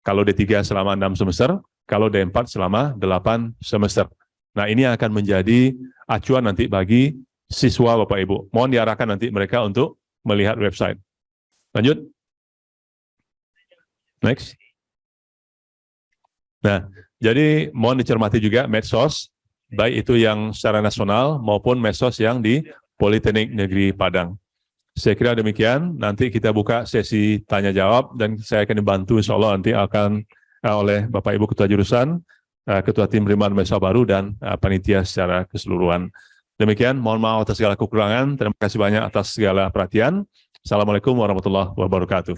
kalau D3 selama 6 semester, kalau D4 selama 8 semester. Nah, ini akan menjadi acuan nanti bagi siswa Bapak Ibu. Mohon diarahkan nanti mereka untuk melihat website. Lanjut. Next. Nah, jadi mohon dicermati juga medsos, baik itu yang secara nasional maupun medsos yang di Politeknik Negeri Padang. Saya kira demikian, nanti kita buka sesi tanya-jawab, dan saya akan dibantu insya Allah nanti akan oleh Bapak Ibu Ketua Jurusan, Ketua Tim Penerimaan Mahasiswa Baru, dan panitia secara keseluruhan. Demikian, mohon maaf atas segala kekurangan, terima kasih banyak atas segala perhatian. Assalamualaikum warahmatullahi wabarakatuh.